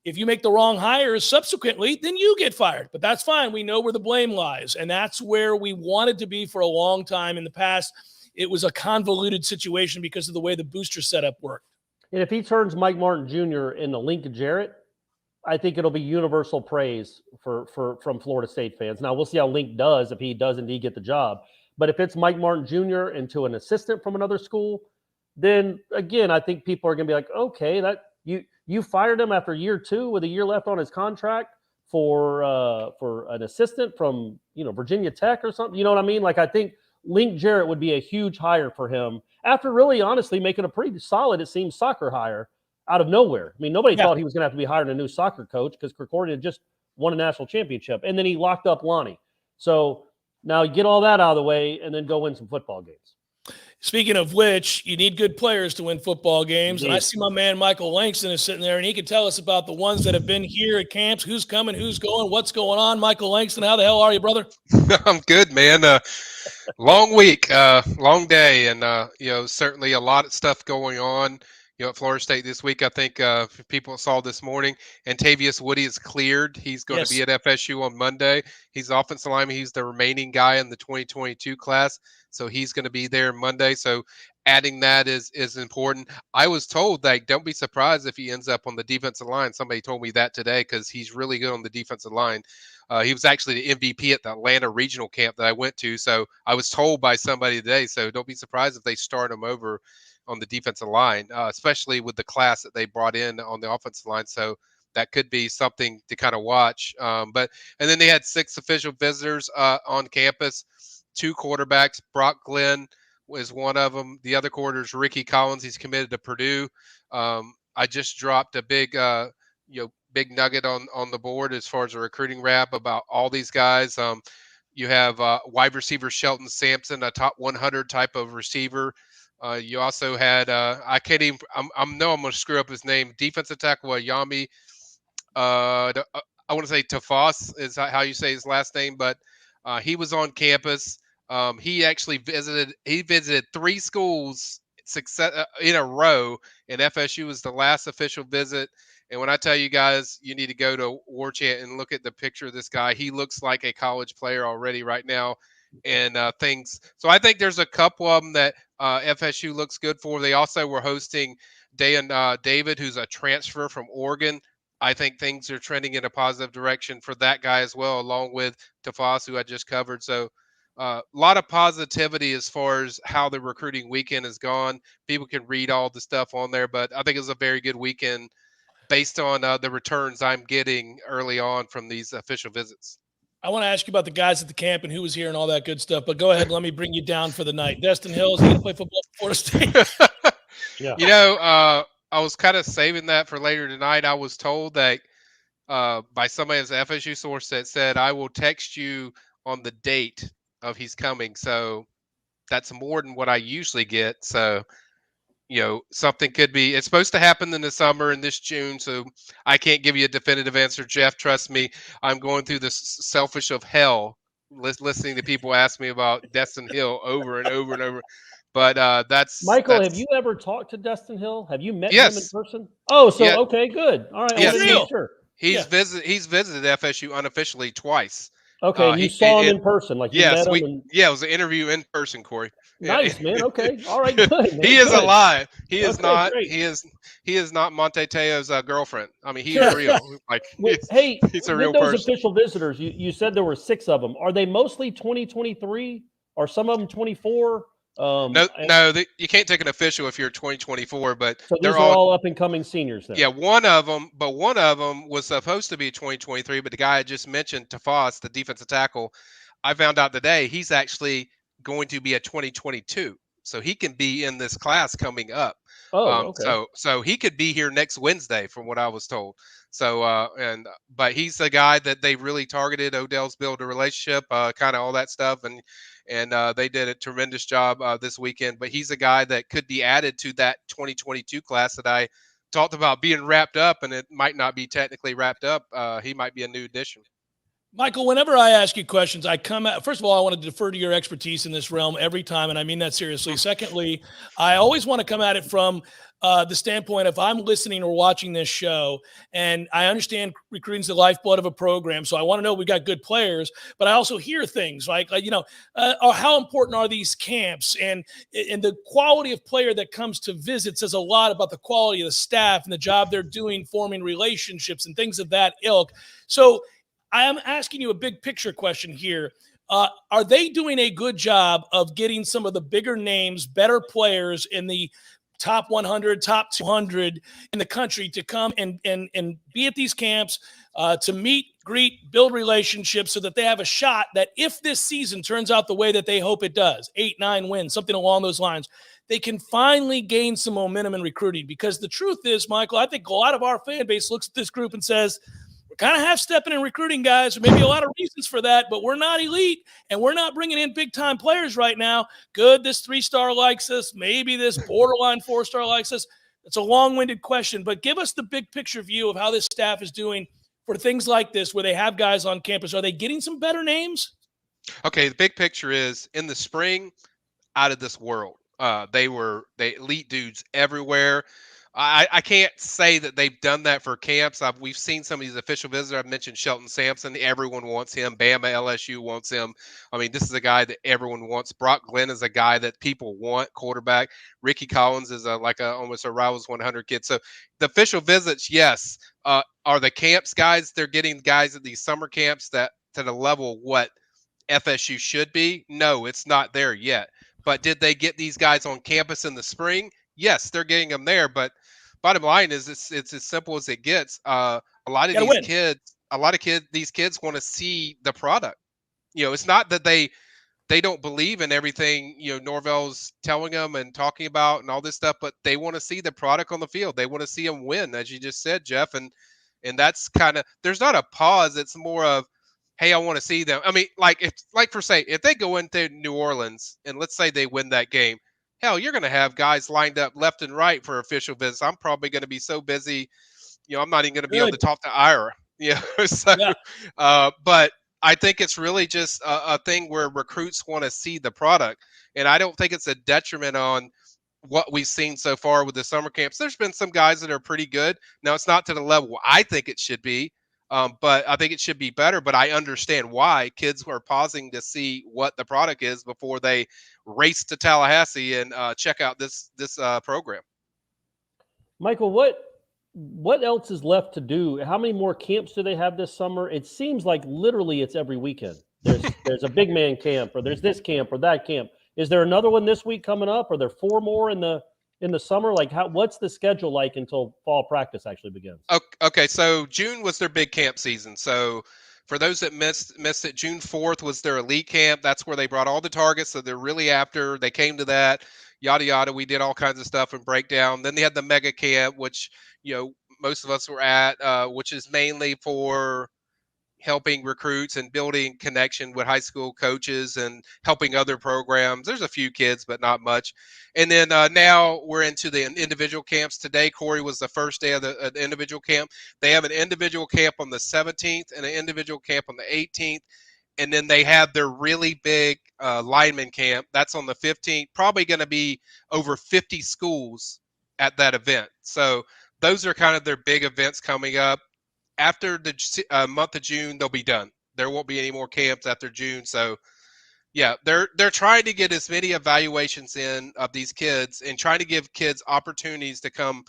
Speaker 1: if you make the wrong hires subsequently, then you get fired. But that's fine. We know where the blame lies. And that's where we wanted to be for a long time in the past. It was a convoluted situation because of the way the booster setup worked.
Speaker 2: And if he turns Mike Martin Jr. into Lincoln Jarrett, I think it'll be universal praise from Florida State fans. Now, we'll see how Link does if he does indeed get the job. But if it's Mike Martin Jr. into an assistant from another school, then, again, I think people are going to be like, okay, that you fired him after year 2 with a year left on his contract for an assistant from, Virginia Tech or something. You know what I mean? Like, I think Link Jarrett would be a huge hire for him after really, honestly, making a pretty solid, it seems, soccer hire out of nowhere. I mean, nobody thought he was going to have to be hiring a new soccer coach because Krikorian had just won a national championship. And then he locked up Lonnie. So now you get all that out of the way and then go win some football games.
Speaker 1: Speaking of which, you need good players to win football games. Indeed. And I see my man Michael Langston is sitting there, and he can tell us about the ones that have been here at camps, who's coming, who's going, what's going on. Michael Langston, how the hell are you, brother?
Speaker 3: I'm good, man. Long week, long day, and certainly a lot of stuff going on. At Florida State this week, I think people saw this morning, Antavius Woody is cleared. He's going to be at FSU on Monday. He's offensive lineman. He's the remaining guy in the 2022 class, so he's going to be there Monday. So adding that is important. I was told that don't be surprised if he ends up on the defensive line. Somebody told me that today because he's really good on the defensive line. He was actually the MVP at the Atlanta regional camp that I went to. So I was told by somebody today. So don't be surprised if they start him over on the defensive line, especially with the class that they brought in on the offensive line. So that could be something to kind of watch. And then they had 6 official visitors on campus, 2 quarterbacks. Brock Glenn was one of them. The other quarter is Ricky Collins. He's committed to Purdue. I just dropped a big, big nugget on the board as far as a recruiting wrap about all these guys. You have wide receiver Shelton Sampson, a top 100 type of receiver. You also had I can't even. I know I'm going to screw up his name. Defensive tackle Yami. I want to say Tafas is how you say his last name, but he was on campus. He actually visited. He visited 3 schools in a row, and FSU was the last official visit. And when I tell you guys, you need to go to Warchant and look at the picture of this guy. He looks like a college player already right now, and things. So I think there's a couple of them that FSU looks good for. They also were hosting David, who's a transfer from Oregon. I think things are trending in a positive direction for that guy as well, along with Tafas, who I just covered. So a lot of positivity as far as how the recruiting weekend has gone. People can read all the stuff on there, but I think it was a very good weekend based on the returns I'm getting early on from these official visits.
Speaker 1: I want to ask you about the guys at the camp and who was here and all that good stuff, but go ahead and let me bring you down for the night. Destin Hill, is he going to play football for Florida State?
Speaker 2: Yeah.
Speaker 3: I was kind of saving that for later tonight. I was told that by somebody as an FSU source that said, I will text you on the date of he's coming. So that's more than what I usually get. So, something could be, it's supposed to happen in the summer in this June. So I can't give you a definitive answer. Jeff, trust me, I'm going through this selfish of hell listening to people ask me about Destin Hill over and over and over. But
Speaker 2: Michael, have you ever talked to Destin Hill? Have you met him in
Speaker 3: Yes.
Speaker 2: person? Oh, so
Speaker 3: Yeah.
Speaker 2: okay, good. All right,
Speaker 3: Yes,
Speaker 2: I wanted to make sure.
Speaker 3: He's visited FSU unofficially twice.
Speaker 2: Okay, and you saw him in person, like you
Speaker 3: Yes,
Speaker 2: met him.
Speaker 3: it was an interview in person, Corey.
Speaker 2: Nice, man. Okay, all right, good. Man.
Speaker 3: He is
Speaker 2: Good.
Speaker 3: alive. He is not.
Speaker 2: Great.
Speaker 3: He is not Monte Teo's girlfriend. I mean, he's real. Like,
Speaker 2: hey,
Speaker 3: he's a
Speaker 2: with
Speaker 3: real
Speaker 2: those
Speaker 3: person.
Speaker 2: official visitors, you said there were 6 of them. Are they mostly 2023, or some of them 24?
Speaker 3: No, you can't take an official if you're 2024, but
Speaker 2: so
Speaker 3: they're
Speaker 2: these are all up and coming seniors then.
Speaker 3: Yeah, one of them was supposed to be 2023, but the guy I just mentioned, Tafas, the defensive tackle, I found out today he's actually going to be a 2022, so he can be in this class coming up.
Speaker 2: Oh, okay.
Speaker 3: So he could be here next Wednesday, from what I was told. So but he's the guy that they really targeted. Odell's built a relationship, kind of all that stuff, and they did a tremendous job this weekend. But he's a guy that could be added to that 2022 class that I talked about being wrapped up, and it might not be technically wrapped up. He might be a new addition.
Speaker 1: Michael, whenever I ask you questions, I come at, first of all, I want to defer to your expertise in this realm every time, and I mean that seriously. Secondly, I always want to come at it from the standpoint of I'm listening or watching this show, and I understand recruiting is the lifeblood of a program, so I want to know we got good players, but I also hear things like how important are these camps, and the quality of player that comes to visit says a lot about the quality of the staff and the job they're doing, forming relationships and things of that ilk. So I am asking you a big picture question here. Are they doing a good job of getting some of the bigger names, better players in the top 100, top 200 in the country to come and be at these camps, to meet, greet, build relationships so that they have a shot that if this season turns out the way that they hope it does, 8-9 wins, something along those lines, they can finally gain some momentum in recruiting? Because the truth is, Michael, I think a lot of our fan base looks at this group and says, kind of half-stepping in recruiting, guys. There may be a lot of reasons for that, but we're not elite, and we're not bringing in big-time players right now. Good, this 3-star likes us. Maybe this borderline 4-star likes us. It's a long-winded question, but give us the big-picture view of how this staff is doing for things like this where they have guys on campus. Are they getting some better names?
Speaker 3: Okay, the big picture is in the spring, out of this world. They elite dudes everywhere. I can't say that they've done that for camps. We've seen some of these official visitors. I've mentioned Shelton Sampson. Everyone wants him. Bama, LSU wants him. I mean, this is a guy that everyone wants. Brock Glenn is a guy that people want, quarterback. Ricky Collins is almost a Rivals 100 kid. So the official visits, yes. Are the camps guys? They're getting guys at these summer camps that to the level what FSU should be? No, it's not there yet. But did they get these guys on campus in the spring? Yes, they're getting them there. But bottom line is it's as simple as it gets. a lot of
Speaker 1: Gotta
Speaker 3: these
Speaker 1: win.
Speaker 3: kids, these kids want to see the product. It's not that they don't believe in everything, Norvell's telling them and talking about and all this stuff, but they want to see the product on the field. They want to see them win, as you just said, Jeff. And that's kind of, there's not a pause. It's more of, hey, I want to see them. I mean, if they go into New Orleans and let's say they win that game, hell, you're going to have guys lined up left and right for official visits. I'm probably going to be so busy, I'm not even going to be able to
Speaker 1: Good.
Speaker 3: talk to Ira. So,
Speaker 1: Yeah.
Speaker 3: but I think it's really just a thing where recruits want to see the product. And I don't think it's a detriment on what we've seen so far with the summer camps. There's been some guys that are pretty good. Now, it's not to the level I think it should be, but I think it should be better. But I understand why kids are pausing to see what the product is before they race to Tallahassee and check out this program.
Speaker 2: Michael, what else is left to do? How many more camps do they have this summer? It seems like literally it's every weekend. There's a big man camp, or there's this camp or that camp. Is there another one this week coming up? Are there 4 more in the summer? Like, what's the schedule like until fall practice actually begins?
Speaker 3: Okay, so June was their big camp season. So for those that missed it, June 4th was their elite camp. That's where they brought all the targets. So they're really after. They came to that, yada, yada. We did all kinds of stuff and breakdown. Then they had the mega camp, which, most of us were at, which is mainly for helping recruits and building connection with high school coaches and helping other programs. There's a few kids, but not much. And then now we're into the individual camps. Today, Corey, was the first day of the individual camp. They have an individual camp on the 17th and an individual camp on the 18th. And then they have their really big lineman camp. That's on the 15th. Probably going to be over 50 schools at that event. So those are kind of their big events coming up. After the month of June, they'll be done. There won't be any more camps after June. So, yeah, they're trying to get as many evaluations in of these kids and trying to give kids opportunities to come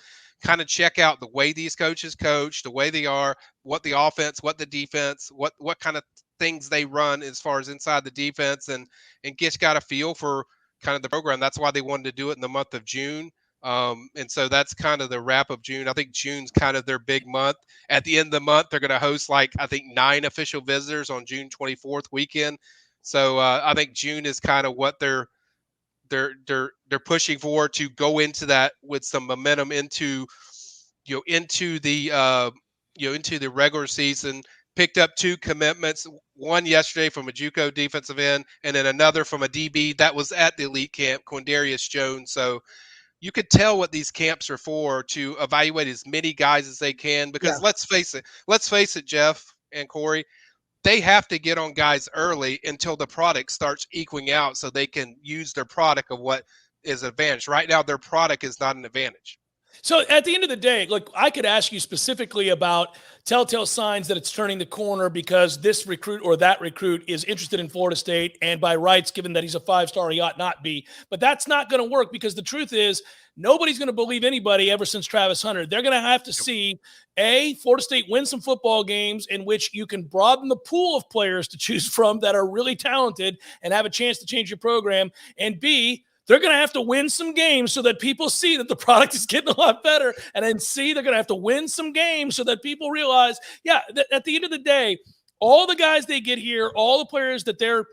Speaker 3: kind of check out the way these coaches coach, the way they are, what the offense, what the defense, what kind of things they run as far as inside the defense, and got a feel for kind of the program. That's why they wanted to do it in the month of June. And so that's kind of the wrap of June. I think June's kind of their big month. At the end of the month, they're going to host 9 official visitors on June 24th weekend. So I think June is kind of what they're pushing for, to go into that with some momentum into the regular season. Picked up 2 commitments, one yesterday from a JUCO defensive end, and then another from a DB that was at the elite camp, Quindarius Jones. So you could tell what these camps are for, to evaluate as many guys as they can, because let's face it, Jeff and Corey, they have to get on guys early until the product starts equaling out so they can use their product of what is advantage. Right now, their product is not an advantage.
Speaker 1: So at the end of the day, look, I could ask you specifically about telltale signs that it's turning the corner because this recruit or that recruit is interested in Florida State, and by rights, given that he's a 5-star, he ought not be. But that's not going to work, because the truth is nobody's going to believe anybody ever since Travis Hunter. They're going to have to see, A, Florida State win some football games in which you can broaden the pool of players to choose from that are really talented and have a chance to change your program, and B, they're going to have to win some games so that people see that the product is getting a lot better. And then C, they're going to have to win some games so that people realize, at the end of the day, all the guys they get here, all the players that they're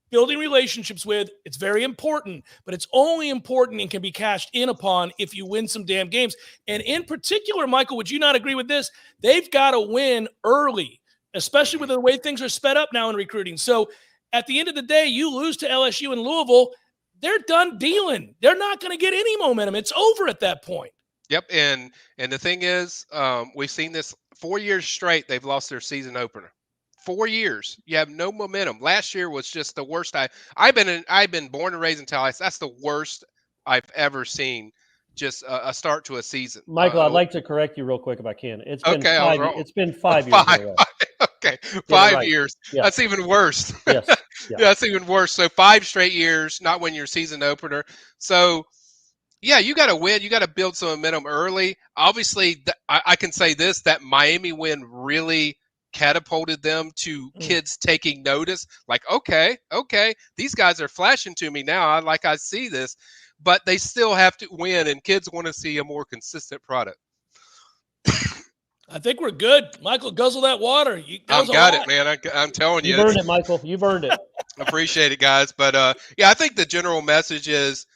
Speaker 1: building relationships with, it's very important, but it's only important and can be cashed in upon if you win some damn games. And in particular, Michael, would you not agree with this? They've got to win early, especially with the way things are sped up now in recruiting. So at the end of the day, you lose to LSU and Louisville, they're done dealing. They're not going to get any momentum. It's over at that point.
Speaker 3: Yep, and the thing is, we've seen this 4 years straight. They've lost their season opener. 4 years, you have no momentum. Last year was just the worst. I've been born and raised in Tallahassee. That's the worst I've ever seen. Just a start to a season.
Speaker 2: Michael, I'd like to correct you real quick if I can. It's been
Speaker 3: okay,
Speaker 2: 5. It's been 5 years.
Speaker 3: Okay, 5
Speaker 2: right.
Speaker 3: years.
Speaker 2: Yeah.
Speaker 3: That's even worse.
Speaker 2: Yes. Yeah.
Speaker 3: That's even worse. So 5 straight years, not win your season opener. So, yeah, you got to win. You got to build some momentum early. Obviously, I can say this, that Miami win really catapulted them to kids taking notice. Like, okay, these guys are flashing to me now. I see this. But they still have to win, and kids want to see a more consistent product.
Speaker 1: I think we're good. Michael, guzzle that water.
Speaker 3: I've got it, man. I'm telling you.
Speaker 2: You've earned it, Michael. You've earned it.
Speaker 3: Appreciate it, guys. But yeah, I think the general message is,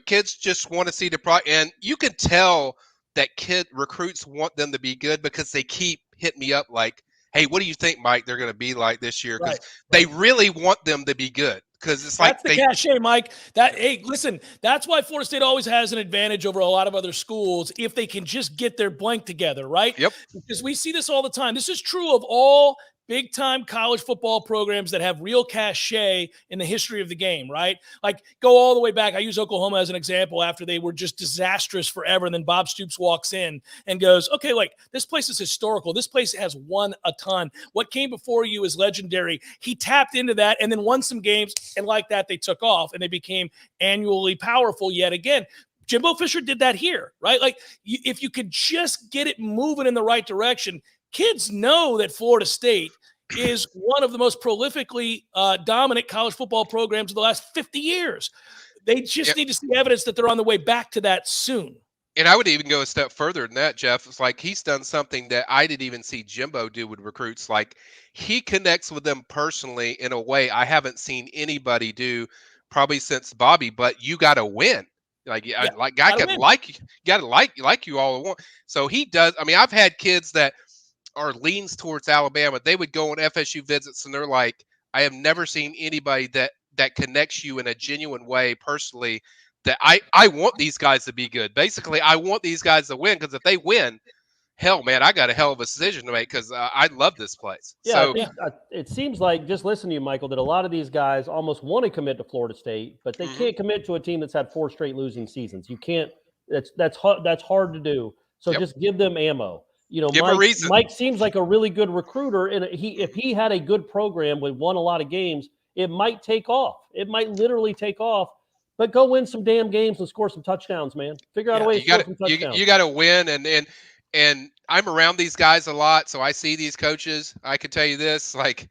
Speaker 3: kids just want to see the product, and you can tell that recruits want them to be good because they keep hitting me up like, "Hey, what do you think, Mike? They're going to be like this year?" Because they really want them to be good. Because it's
Speaker 1: that's
Speaker 3: like
Speaker 1: the cachet, Mike. Hey, listen, that's why Florida State always has an advantage over a lot of other schools if they can just get their blank together, right?
Speaker 3: Yep.
Speaker 1: Because we see this all the time. This is true of all big-time college football programs that have real cachet in the history of the game, right? Like, go all the way back. I use Oklahoma as an example after they were just disastrous forever, and then Bob Stoops walks in and goes, okay, like, this place is historical. This place has won a ton. What came before you is legendary. He tapped into that and then won some games, and like that, they took off, and they became annually powerful yet again. Jimbo Fisher did that here, right? Like, if you could just get it moving in the right direction, kids know that Florida State is one of the most prolifically dominant college football programs of the last 50 years. They just need to see evidence that they're on the way back to that soon.
Speaker 3: And I would even go a step further than that, Jeff. It's like he's done something that I didn't even see Jimbo do with recruits. Like, he connects with them personally in a way I haven't seen anybody do probably since Bobby. But you got to win. Like, I can like you all at once. So he does. I mean, I've had kids that are leans towards Alabama. They would go on FSU visits, and they're like, I have never seen anybody that connects you in a genuine way personally, that I want these guys to be good. Basically, I want these guys to win, because if they win, hell, man, I got a hell of a decision to make, because I love this place.
Speaker 2: Yeah,
Speaker 3: so,
Speaker 2: it seems like, just listening to you, Michael, that a lot of these guys almost want to commit to Florida State, but they can't commit to a team that's had 4 straight losing seasons. You can't. That's hard to do. So just give them ammo. Mike seems like a really good recruiter, and if he had a good program with won a lot of games, it might take off. It might literally take off. But go win some damn games and score some touchdowns, man. Figure out a way to score some touchdowns.
Speaker 3: You got to win, and I'm around these guys a lot, so I see these coaches. I can tell you this, like,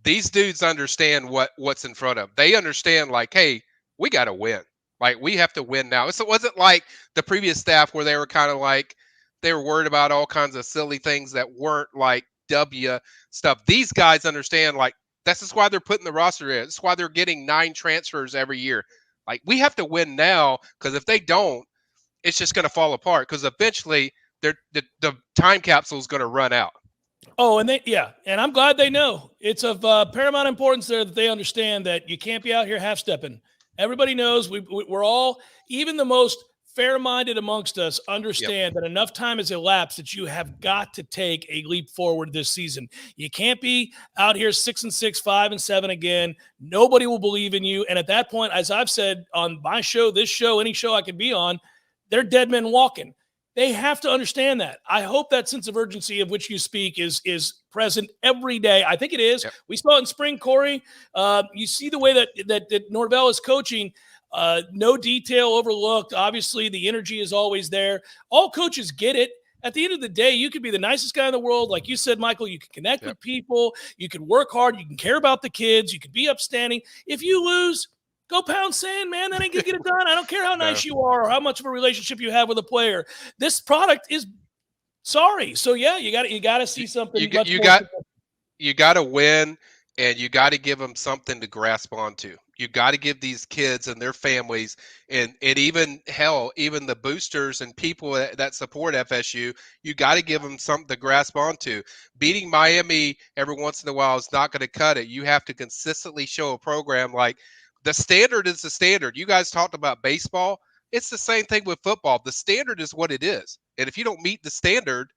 Speaker 3: these dudes understand what's in front of them. They understand, like, hey, we got to win. Like, we have to win now. So it wasn't like the previous staff where they were kind of like, they were worried about all kinds of silly things that weren't like W stuff. These guys understand, like, that's just why they're putting the roster in. That's why they're getting 9 transfers every year. Like, we have to win now, because if they don't, it's just going to fall apart, because eventually the time capsule is going to run out.
Speaker 1: Oh, and and I'm glad they know. It's of paramount importance there that they understand that you can't be out here half-stepping. Everybody knows we're all, even the most fair-minded amongst us, understand that enough time has elapsed that you have got to take a leap forward this season. You can't be out here 6-6, 5-7 again. Nobody will believe in you. And at that point, as I've said on my show, this show, any show I could be on, they're dead men walking. They have to understand that. I hope that sense of urgency of which you speak is present every day. I think it is. Yep. We saw it in spring, Corey. You see the way that Norvell is coaching. No detail overlooked. Obviously, the energy is always there. All coaches get it. At the end of the day, you could be the nicest guy in the world. Like you said, Michael, you can connect with people. You can work hard. You can care about the kids. You can be upstanding. If you lose, go pound sand, man. That ain't going to get it done. I don't care how nice you are or how much of a relationship you have with a player. This product is sorry. So, yeah, you got to see something.
Speaker 3: You got to win, and you got to give them something to grasp onto. You got to give these kids and their families, and even the boosters and people that support FSU, you got to give them something to grasp onto. Beating Miami every once in a while is not going to cut it. You have to consistently show a program like the standard is the standard. You guys talked about baseball. It's the same thing with football. The standard is what it is. And if you don't meet the standard,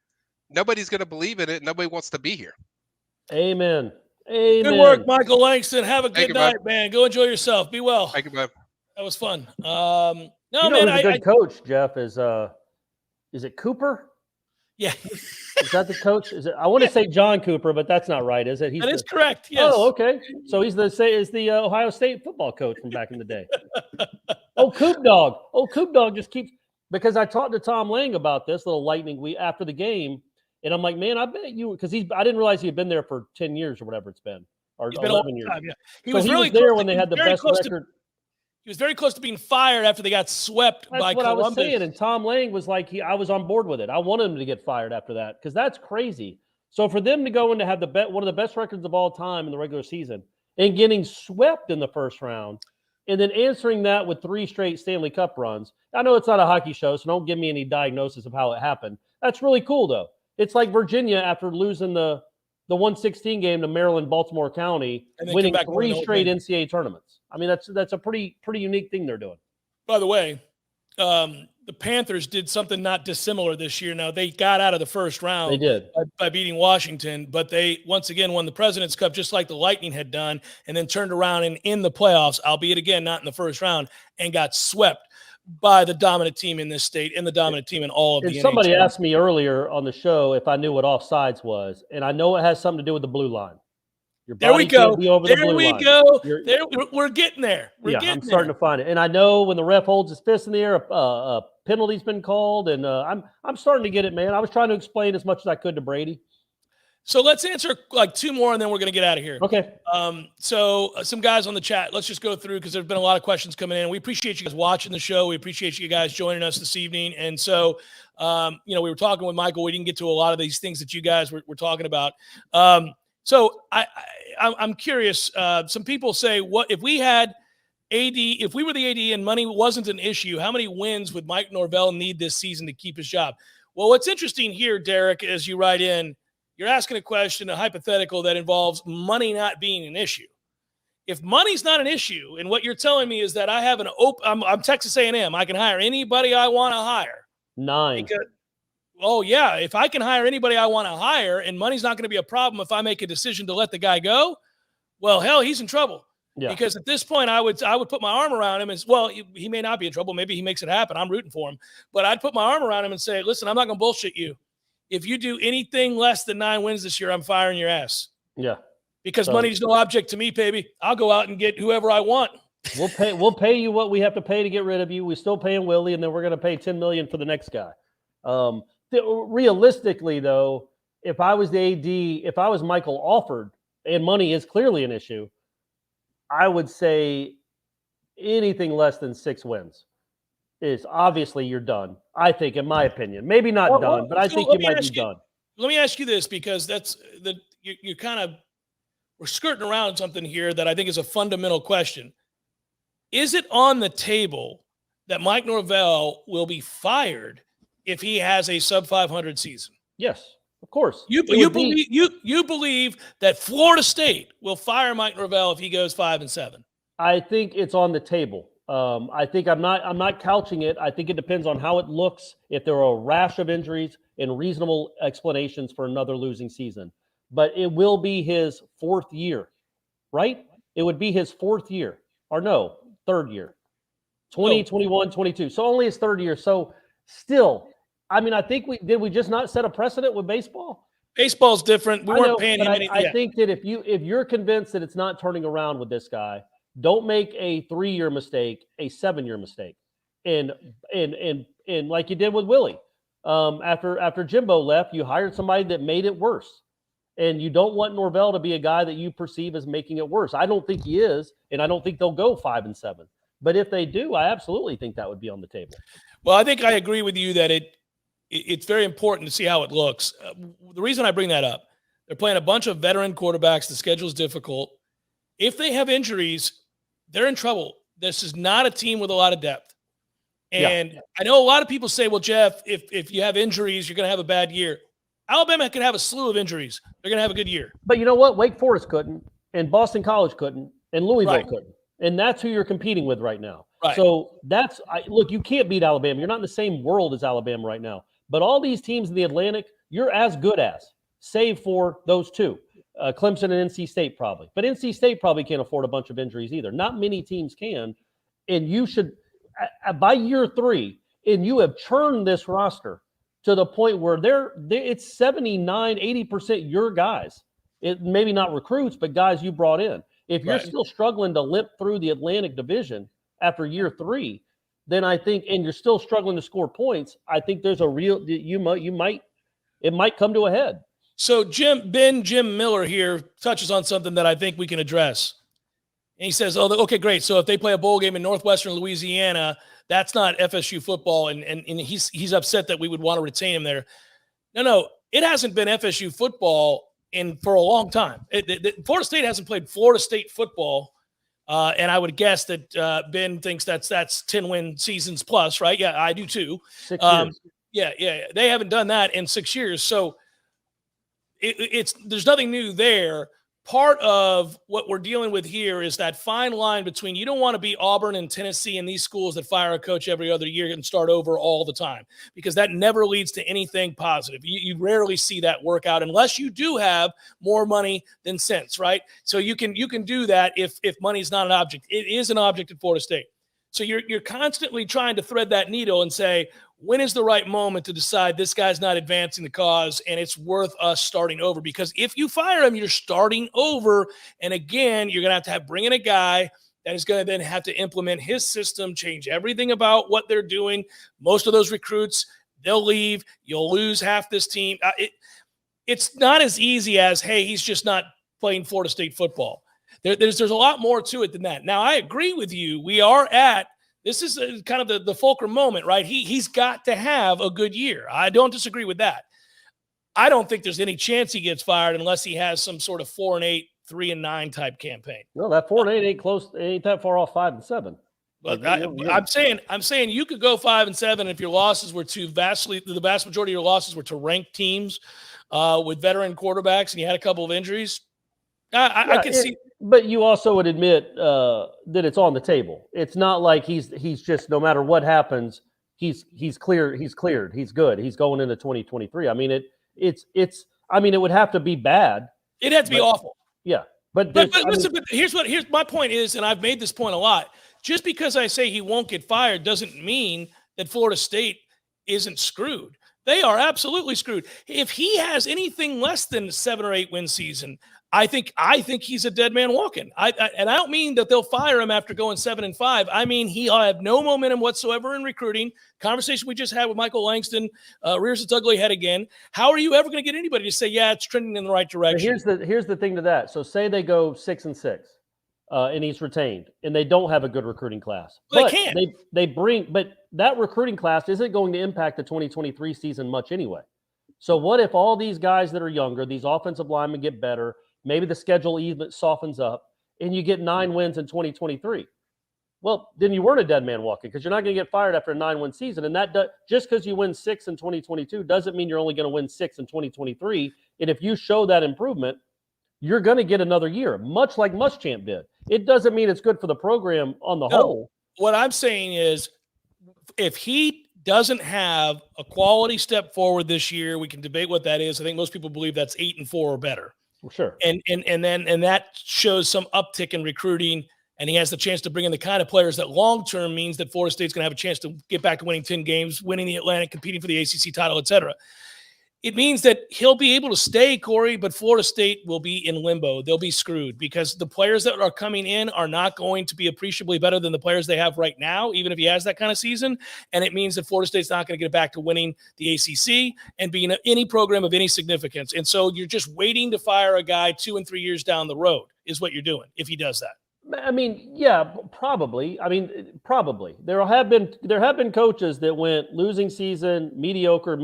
Speaker 3: nobody's going to believe in it. Nobody wants to be here.
Speaker 2: Amen. Amen.
Speaker 1: Good work, Michael Langston. Have a good night, man. Go enjoy yourself. Be well.
Speaker 3: Thank you, man.
Speaker 1: That was fun.
Speaker 2: Man, a good coach, Jeff, is it Cooper?
Speaker 1: Yeah.
Speaker 2: Is that the coach? Is it? I want to say John Cooper, but that's not right, is it?
Speaker 1: That is correct. Yes.
Speaker 2: Oh, okay. So he's the Ohio State football coach from back in the day. Coop Dog just keeps, because I talked to Tom Lang about this little lightning week after the game. And I'm like, man, I bet you, because I didn't realize he had been there for 10 years or whatever it's been, or 11 years.
Speaker 1: Time, yeah.
Speaker 2: He was really there when they had the best record.
Speaker 1: He was very close to being fired after they got swept
Speaker 2: That's
Speaker 1: by
Speaker 2: what
Speaker 1: Columbus.
Speaker 2: I was saying. And Tom Lang was like, I was on board with it. I wanted him to get fired after that because that's crazy. So for them to go in to have one of the best records of all time in the regular season and getting swept in the first round and then answering that with 3 straight Stanley Cup runs. I know it's not a hockey show, so don't give me any diagnosis of how it happened. That's really cool, though. It's like Virginia after losing the 116 game to Maryland, Baltimore County, winning 3 straight NCAA tournaments. I mean, that's a pretty unique thing they're doing.
Speaker 1: By the way, the Panthers did something not dissimilar this year. Now, they got out of the first round.
Speaker 2: They did.
Speaker 1: By beating Washington, but they once again won the President's Cup just like the Lightning had done, and then turned around and in the playoffs, albeit again not in the first round, and got swept by the dominant team in this state and the dominant team in all of the NHL.
Speaker 2: Somebody asked me earlier on the show if I knew what offsides was, and I know it has something to do with the blue line.
Speaker 1: There we go. There we go. We're getting there.
Speaker 2: I'm starting to find it. And I know when the ref holds his fist in the air, a penalty's been called, and I'm starting to get it, man. I was trying to explain as much as I could to Brady.
Speaker 1: So let's answer like 2 more, and then we're going to get out of here.
Speaker 2: Okay.
Speaker 1: So some guys on the chat, let's just go through because there's been a lot of questions coming in. We appreciate you guys watching the show. We appreciate you guys joining us this evening. And so, we were talking with Michael. We didn't get to a lot of these things that you guys were talking about. So I'm curious. Some people say, what if we had AD? If we were the AD and money wasn't an issue, how many wins would Mike Norvell need this season to keep his job? Well, what's interesting here, Derek, as you write in, you're asking a question, a hypothetical that involves money not being an issue. If money's not an issue, and what you're telling me is that I have I'm Texas A&M. I can hire anybody I want to hire.
Speaker 2: 9.
Speaker 1: If I can hire anybody I want to hire and money's not going to be a problem if I make a decision to let the guy go, well, hell, he's in trouble. Yeah. Because at this point, I would put my arm around him as well. He may not be in trouble. Maybe he makes it happen. I'm rooting for him. But I'd put my arm around him and say, listen, I'm not going to bullshit you. If you do anything less than 9 wins this year, I'm firing your ass.
Speaker 2: Yeah.
Speaker 1: Because money's no object to me, baby. I'll go out and get whoever I want.
Speaker 2: We'll pay you what we have to pay to get rid of you. We're still paying Willie, and then we're going to pay $10 million for the next guy. Realistically, though, if I was the AD, if I was Michael Alford, and money is clearly an issue, I would say anything less than 6 wins is obviously you're done. I think, in my opinion, maybe not done, but I think you might be done.
Speaker 1: Let me ask you this, because you're kind of, we're skirting around something here that I think is a fundamental question. Is it on the table that Mike Norvell will be fired if he has a sub 500 season?
Speaker 2: Yes, of course.
Speaker 1: You believe that Florida State will fire Mike Norvell if he goes 5-7?
Speaker 2: I think it's on the table. I think I'm not couching it. I think it depends on how it looks. If there are a rash of injuries and reasonable explanations for another losing season, but it will be his 4th year, right? It would be his 4th year, or no, 3rd year, 21, 22. So only his 3rd year. So still, I mean, I think we just not set a precedent with baseball?
Speaker 1: Baseball's different. We weren't paying him anything.
Speaker 2: I think that if you're convinced that it's not turning around with this guy, don't make a 3-year mistake, a 7-year mistake. And like you did with Willie. After Jimbo left, you hired somebody that made it worse. And you don't want Norvell to be a guy that you perceive as making it worse. I don't think he is, and I don't think they'll go 5-7. But if they do, I absolutely think that would be on the table.
Speaker 1: Well, I think I agree with you that it's very important to see how it looks. The reason I bring that up, they're playing a bunch of veteran quarterbacks. The schedule's difficult. If they have injuries, they're in trouble. This is not a team with a lot of depth. And I know a lot of people say, well, Jeff, if you have injuries, you're going to have a bad year. Alabama could have a slew of injuries. They're going to have a good year.
Speaker 2: But you know what? Wake Forest couldn't, and Boston College couldn't, and Louisville couldn't. And that's who you're competing with right now.
Speaker 1: Right.
Speaker 2: So look, you can't beat Alabama. You're not in the same world as Alabama right now. But all these teams in the Atlantic, you're as good as, save for those 2. Clemson and NC State probably. But NC State probably can't afford a bunch of injuries either. Not many teams can. And you should, by year 3, and you have churned this roster to the point where it's 79, 80% your guys. It maybe not recruits, but guys you brought in. If you're still struggling to limp through the Atlantic Division after year 3, then I think, and you're still struggling to score points, I think there's a real, it might come to a head.
Speaker 1: So Jim Miller here touches on something that I think we can address. And he says, "Oh, okay, great. So if they play a bowl game in Northwestern Louisiana, that's not FSU football." And he's upset that we would want to retain him there. No, it hasn't been FSU football for a long time. Florida State hasn't played Florida State football, and I would guess that Ben thinks that's 10-win seasons plus, right? Yeah, I do too.
Speaker 2: 6 years.
Speaker 1: Yeah, they haven't done that in 6 years, so there's nothing new there. Part of what we're dealing with here is that fine line between you don't want to be Auburn and Tennessee and these schools that fire a coach every other year and start over all the time, because that never leads to anything positive. You rarely see that work out unless you do have more money than sense, right? So you can do that if money's not an object. It is an object at Florida State. So you're constantly trying to thread that needle and say, when is the right moment to decide this guy's not advancing the cause and it's worth us starting over? Because if you fire him, you're starting over. And again, you're going to have bring in a guy that is going to then have to implement his system, change everything about what they're doing. Most of those recruits, they'll leave. You'll lose half this team. It's not as easy as, hey, he's just not playing Florida State football. There's a lot more to it than that. Now, I agree with you. We are at this is kind of the fulcrum moment, right? He's got to have a good year. I don't disagree with that. I don't think there's any chance he gets fired unless he has some sort of 4-8, 3-9 type campaign.
Speaker 2: No, that 4-8 ain't close. Ain't that far off 5-7.
Speaker 1: But I'm saying you could go 5-7 if your losses were the vast majority of your losses were to ranked teams with veteran quarterbacks, and you had a couple of injuries. I can see.
Speaker 2: But you also would admit that it's on the table. It's not like he's just, no matter what happens, he's cleared. He's good. He's going into 2023. I mean, it would have to be bad.
Speaker 1: It'd have to be awful.
Speaker 2: Yeah. But
Speaker 1: listen, here's my point is, and I've made this point a lot. Just because I say he won't get fired doesn't mean that Florida State isn't screwed. They are absolutely screwed. If he has anything less than 7 or 8 win season, I think he's a dead man walking. And I don't mean that they'll fire him after going 7-5. I mean, he'll have no momentum whatsoever in recruiting. Conversation we just had with Michael Langston rears its ugly head again. How are you ever going to get anybody to say, yeah, it's trending in the right direction?
Speaker 2: Here's the thing to that. So say they go 6-6, and he's retained, and they don't have a good recruiting class.
Speaker 1: Well, they can't.
Speaker 2: But that recruiting class isn't going to impact the 2023 season much anyway. So what if all these guys that are younger, these offensive linemen get better? Maybe the schedule even softens up, and you get 9 wins in 2023. Well, then you weren't a dead man walking, because you're not going to get fired after a 9-win season. And that just because you win 6 in 2022 doesn't mean you're only going to win 6 in 2023. And if you show that improvement, you're going to get another year, much like Warchant did. It doesn't mean it's good for the program on the whole.
Speaker 1: What I'm saying is, if he doesn't have a quality step forward this year, we can debate what that is. I think most people believe that's 8-4 or better.
Speaker 2: Well, sure.
Speaker 1: And that shows some uptick in recruiting, and he has the chance to bring in the kind of players that long-term means that Florida State's going to have a chance to get back to winning 10 games, winning the Atlantic, competing for the ACC title, et cetera. It means that he'll be able to stay, Corey, but Florida State will be in limbo. They'll be screwed because the players that are coming in are not going to be appreciably better than the players they have right now, even if he has that kind of season. And it means that Florida State's not going to get back to winning the ACC and being any program of any significance. And so you're just waiting to fire a guy 2 and 3 years down the road is what you're doing if he does that.
Speaker 2: I mean, yeah, probably. Probably. There have been coaches that went losing season, mediocre,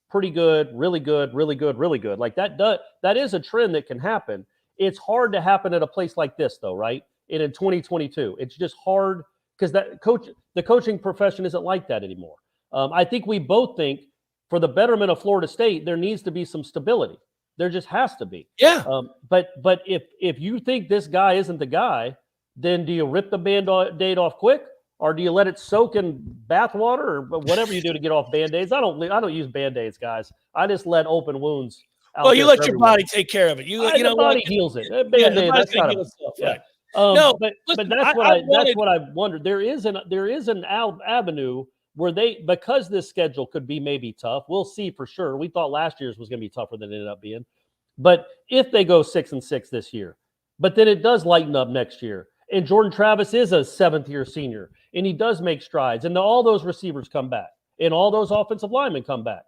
Speaker 2: pretty good, really good, really good, really good. Like that is a trend that can happen. It's hard to happen at a place like this, though, right? And in 2022, it's just hard because the coaching profession isn't like that anymore. I think we both think for the betterment of Florida State, there needs to be some stability. There just has to be.
Speaker 1: Yeah.
Speaker 2: But if you think this guy isn't the guy, then do you rip the Band-Aid off quick? Or do you let it soak in bathwater or whatever you do to get off Band-Aids? I don't use Band-Aids, guys. I just let open wounds out.
Speaker 1: Well, you let your body take care of it.
Speaker 2: The body heals it. Band-Aid, that's not
Speaker 1: right.
Speaker 2: But that's what I wondered. There is an avenue where because this schedule could be maybe tough. We'll see for sure. We thought last year's was going to be tougher than it ended up being. But if they go 6-6 this year, but then it does lighten up next year. And Jordan Travis is a 7th-year senior, and he does make strides. And all those receivers come back, and all those offensive linemen come back.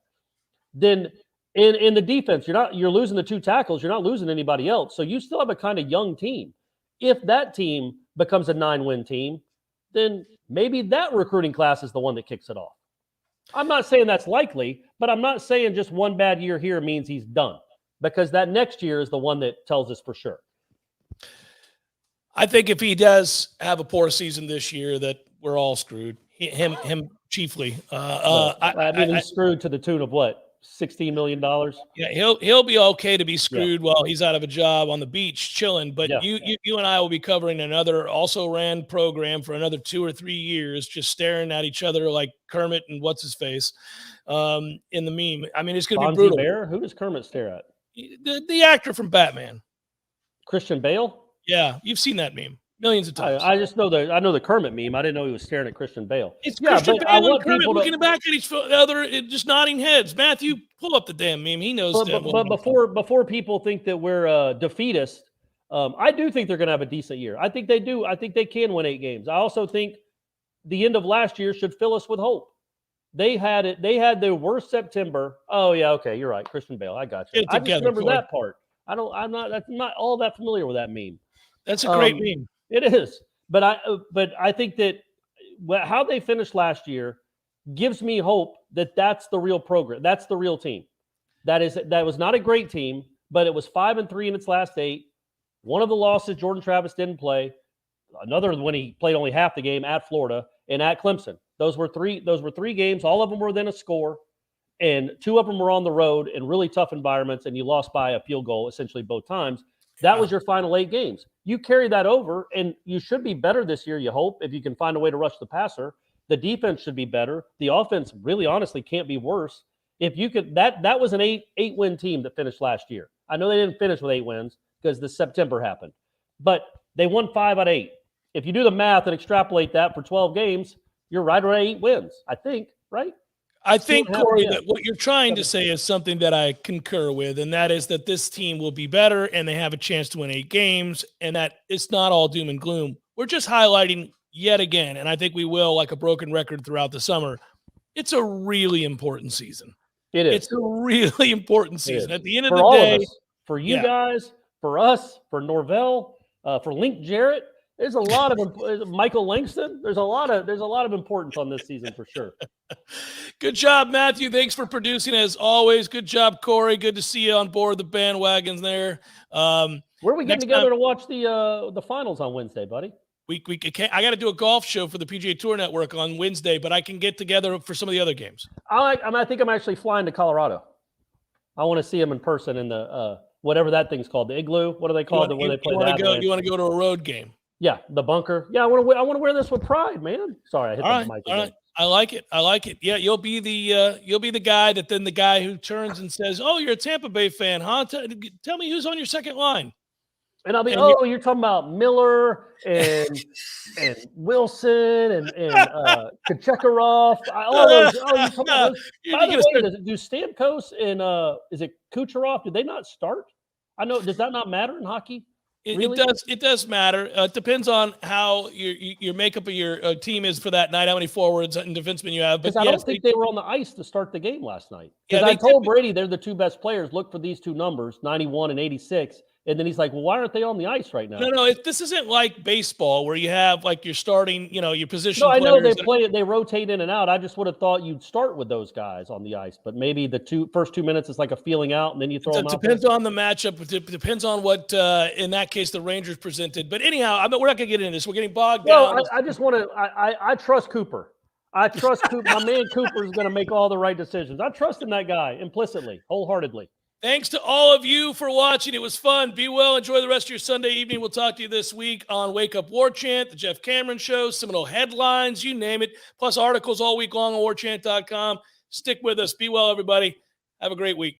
Speaker 2: Then in the defense, you're losing the 2 tackles. You're not losing anybody else. So you still have a kind of young team. If that team becomes a 9-win team, then maybe that recruiting class is the one that kicks it off. I'm not saying that's likely, but I'm not saying just one bad year here means he's done, because that next year is the one that tells us for sure.
Speaker 1: I think if he does have a poor season this year, that we're all screwed. Him chiefly.
Speaker 2: He's screwed to the tune of what? $16 million.
Speaker 1: Yeah, he'll be okay to be screwed while he's out of a job on the beach chilling. But you and I will be covering another also ran program for another 2 or 3 years, just staring at each other like Kermit and what's his face in the meme. I mean, it's going to be brutal.
Speaker 2: Bear? Who does Kermit stare at?
Speaker 1: The actor from Batman,
Speaker 2: Christian Bale.
Speaker 1: Yeah, you've seen that meme millions of times.
Speaker 2: I just know the Kermit meme. I didn't know he was staring at Christian Bale.
Speaker 1: It's Christian Bale and Kermit looking back at each other, just nodding heads. Matthew, pull up the damn meme. He knows.
Speaker 2: But before people think that we're defeatist, I do think they're going to have a decent year. I think they do. I think they can win 8 games. I also think the end of last year should fill us with hope. They had it. They had their worst September. Oh yeah, okay, you're right. Christian Bale. I got you. I just remember that part. I'm not all that familiar with that meme.
Speaker 1: That's a great meme.
Speaker 2: It is, but I think that how they finished last year gives me hope that that's the real program. That's the real team. That was not a great team, but it was 5-3 in its last 8. One of the losses, Jordan Travis didn't play. Another when he played only half the game at Florida and at Clemson. Those were three games. All of them were within a score, and 2 of them were on the road in really tough environments, and you lost by a field goal essentially both times. That was your final 8 games. You carry that over, and you should be better this year, you hope, if you can find a way to rush the passer. The defense should be better. The offense really honestly can't be worse. If you could, that was an 8-win team that finished last year. I know they didn't finish with 8 wins because the September happened, but they won 5 out of 8. If you do the math and extrapolate that for 12 games, you're right around 8 wins, I think, right?
Speaker 1: I think, Corey, that what you're trying to say is something that I concur with, and that is that this team will be better and they have a chance to win 8 games, and that it's not all doom and gloom. We're just highlighting yet again, and I think we will, like a broken record throughout the summer, it's a really important season.
Speaker 2: It is.
Speaker 1: It's a really important season. At the end of
Speaker 2: the
Speaker 1: day,
Speaker 2: of us, for you guys, for us, for Norvell, for Link Jarrett, there's a lot of Michael Langston. There's a lot of importance on this season for sure.
Speaker 1: Good job, Matthew. Thanks for producing as always. Good job, Corey. Good to see you on board the bandwagons there.
Speaker 2: Where are we getting together to watch the finals on Wednesday, buddy?
Speaker 1: I got to do a golf show for the PGA Tour Network on Wednesday, but I can get together for some of the other games.
Speaker 2: I think I'm actually flying to Colorado. I want to see him in person in the whatever that thing's called, the Igloo. What do they call it? Where they play the
Speaker 1: You want to go to a road game?
Speaker 2: Yeah, the bunker. Yeah, I want to wear this with pride, man. Sorry, I hit the mic.
Speaker 1: All right. I like it. Yeah, you'll be the guy that then the guy who turns and says, "Oh, you're a Tampa Bay fan, huh? Tell me who's on your second line."
Speaker 2: And I'll be, you're talking about Miller and Wilson and Kachekarov. All those. Oh, you're talking about those. By the way, do Stamkos and is it Kucherov? Did they not start? I know. Does that not matter in hockey? Really?
Speaker 1: It does matter. It depends on how your makeup of your team is for that night, how many forwards and defensemen you have.
Speaker 2: Because I don't think they were on the ice to start the game last night. Because I told Brady they're the 2 best players. Look for these 2 numbers, 91 and 86. And then he's like, well, why aren't they on the ice right now?
Speaker 1: No. This isn't like baseball where you have like your starting, your position.
Speaker 2: No, I know they rotate in and out. I just would have thought you'd start with those guys on the ice. But maybe the first 2 minutes is like a feeling out, and then you throw them out.
Speaker 1: It depends on the matchup. It depends on what, in that case, the Rangers presented. But anyhow, we're not going to get into this. We're getting bogged down.
Speaker 2: No, I just want to – I trust Cooper. I trust Cooper. My man Cooper is going to make all the right decisions. I trust in that guy implicitly, wholeheartedly.
Speaker 1: Thanks to all of you for watching. It was fun. Be well. Enjoy the rest of your Sunday evening. We'll talk to you this week on Wake Up Warchant, the Jeff Cameron Show, Seminole headlines, you name it, plus articles all week long on warchant.com. Stick with us. Be well, everybody. Have a great week.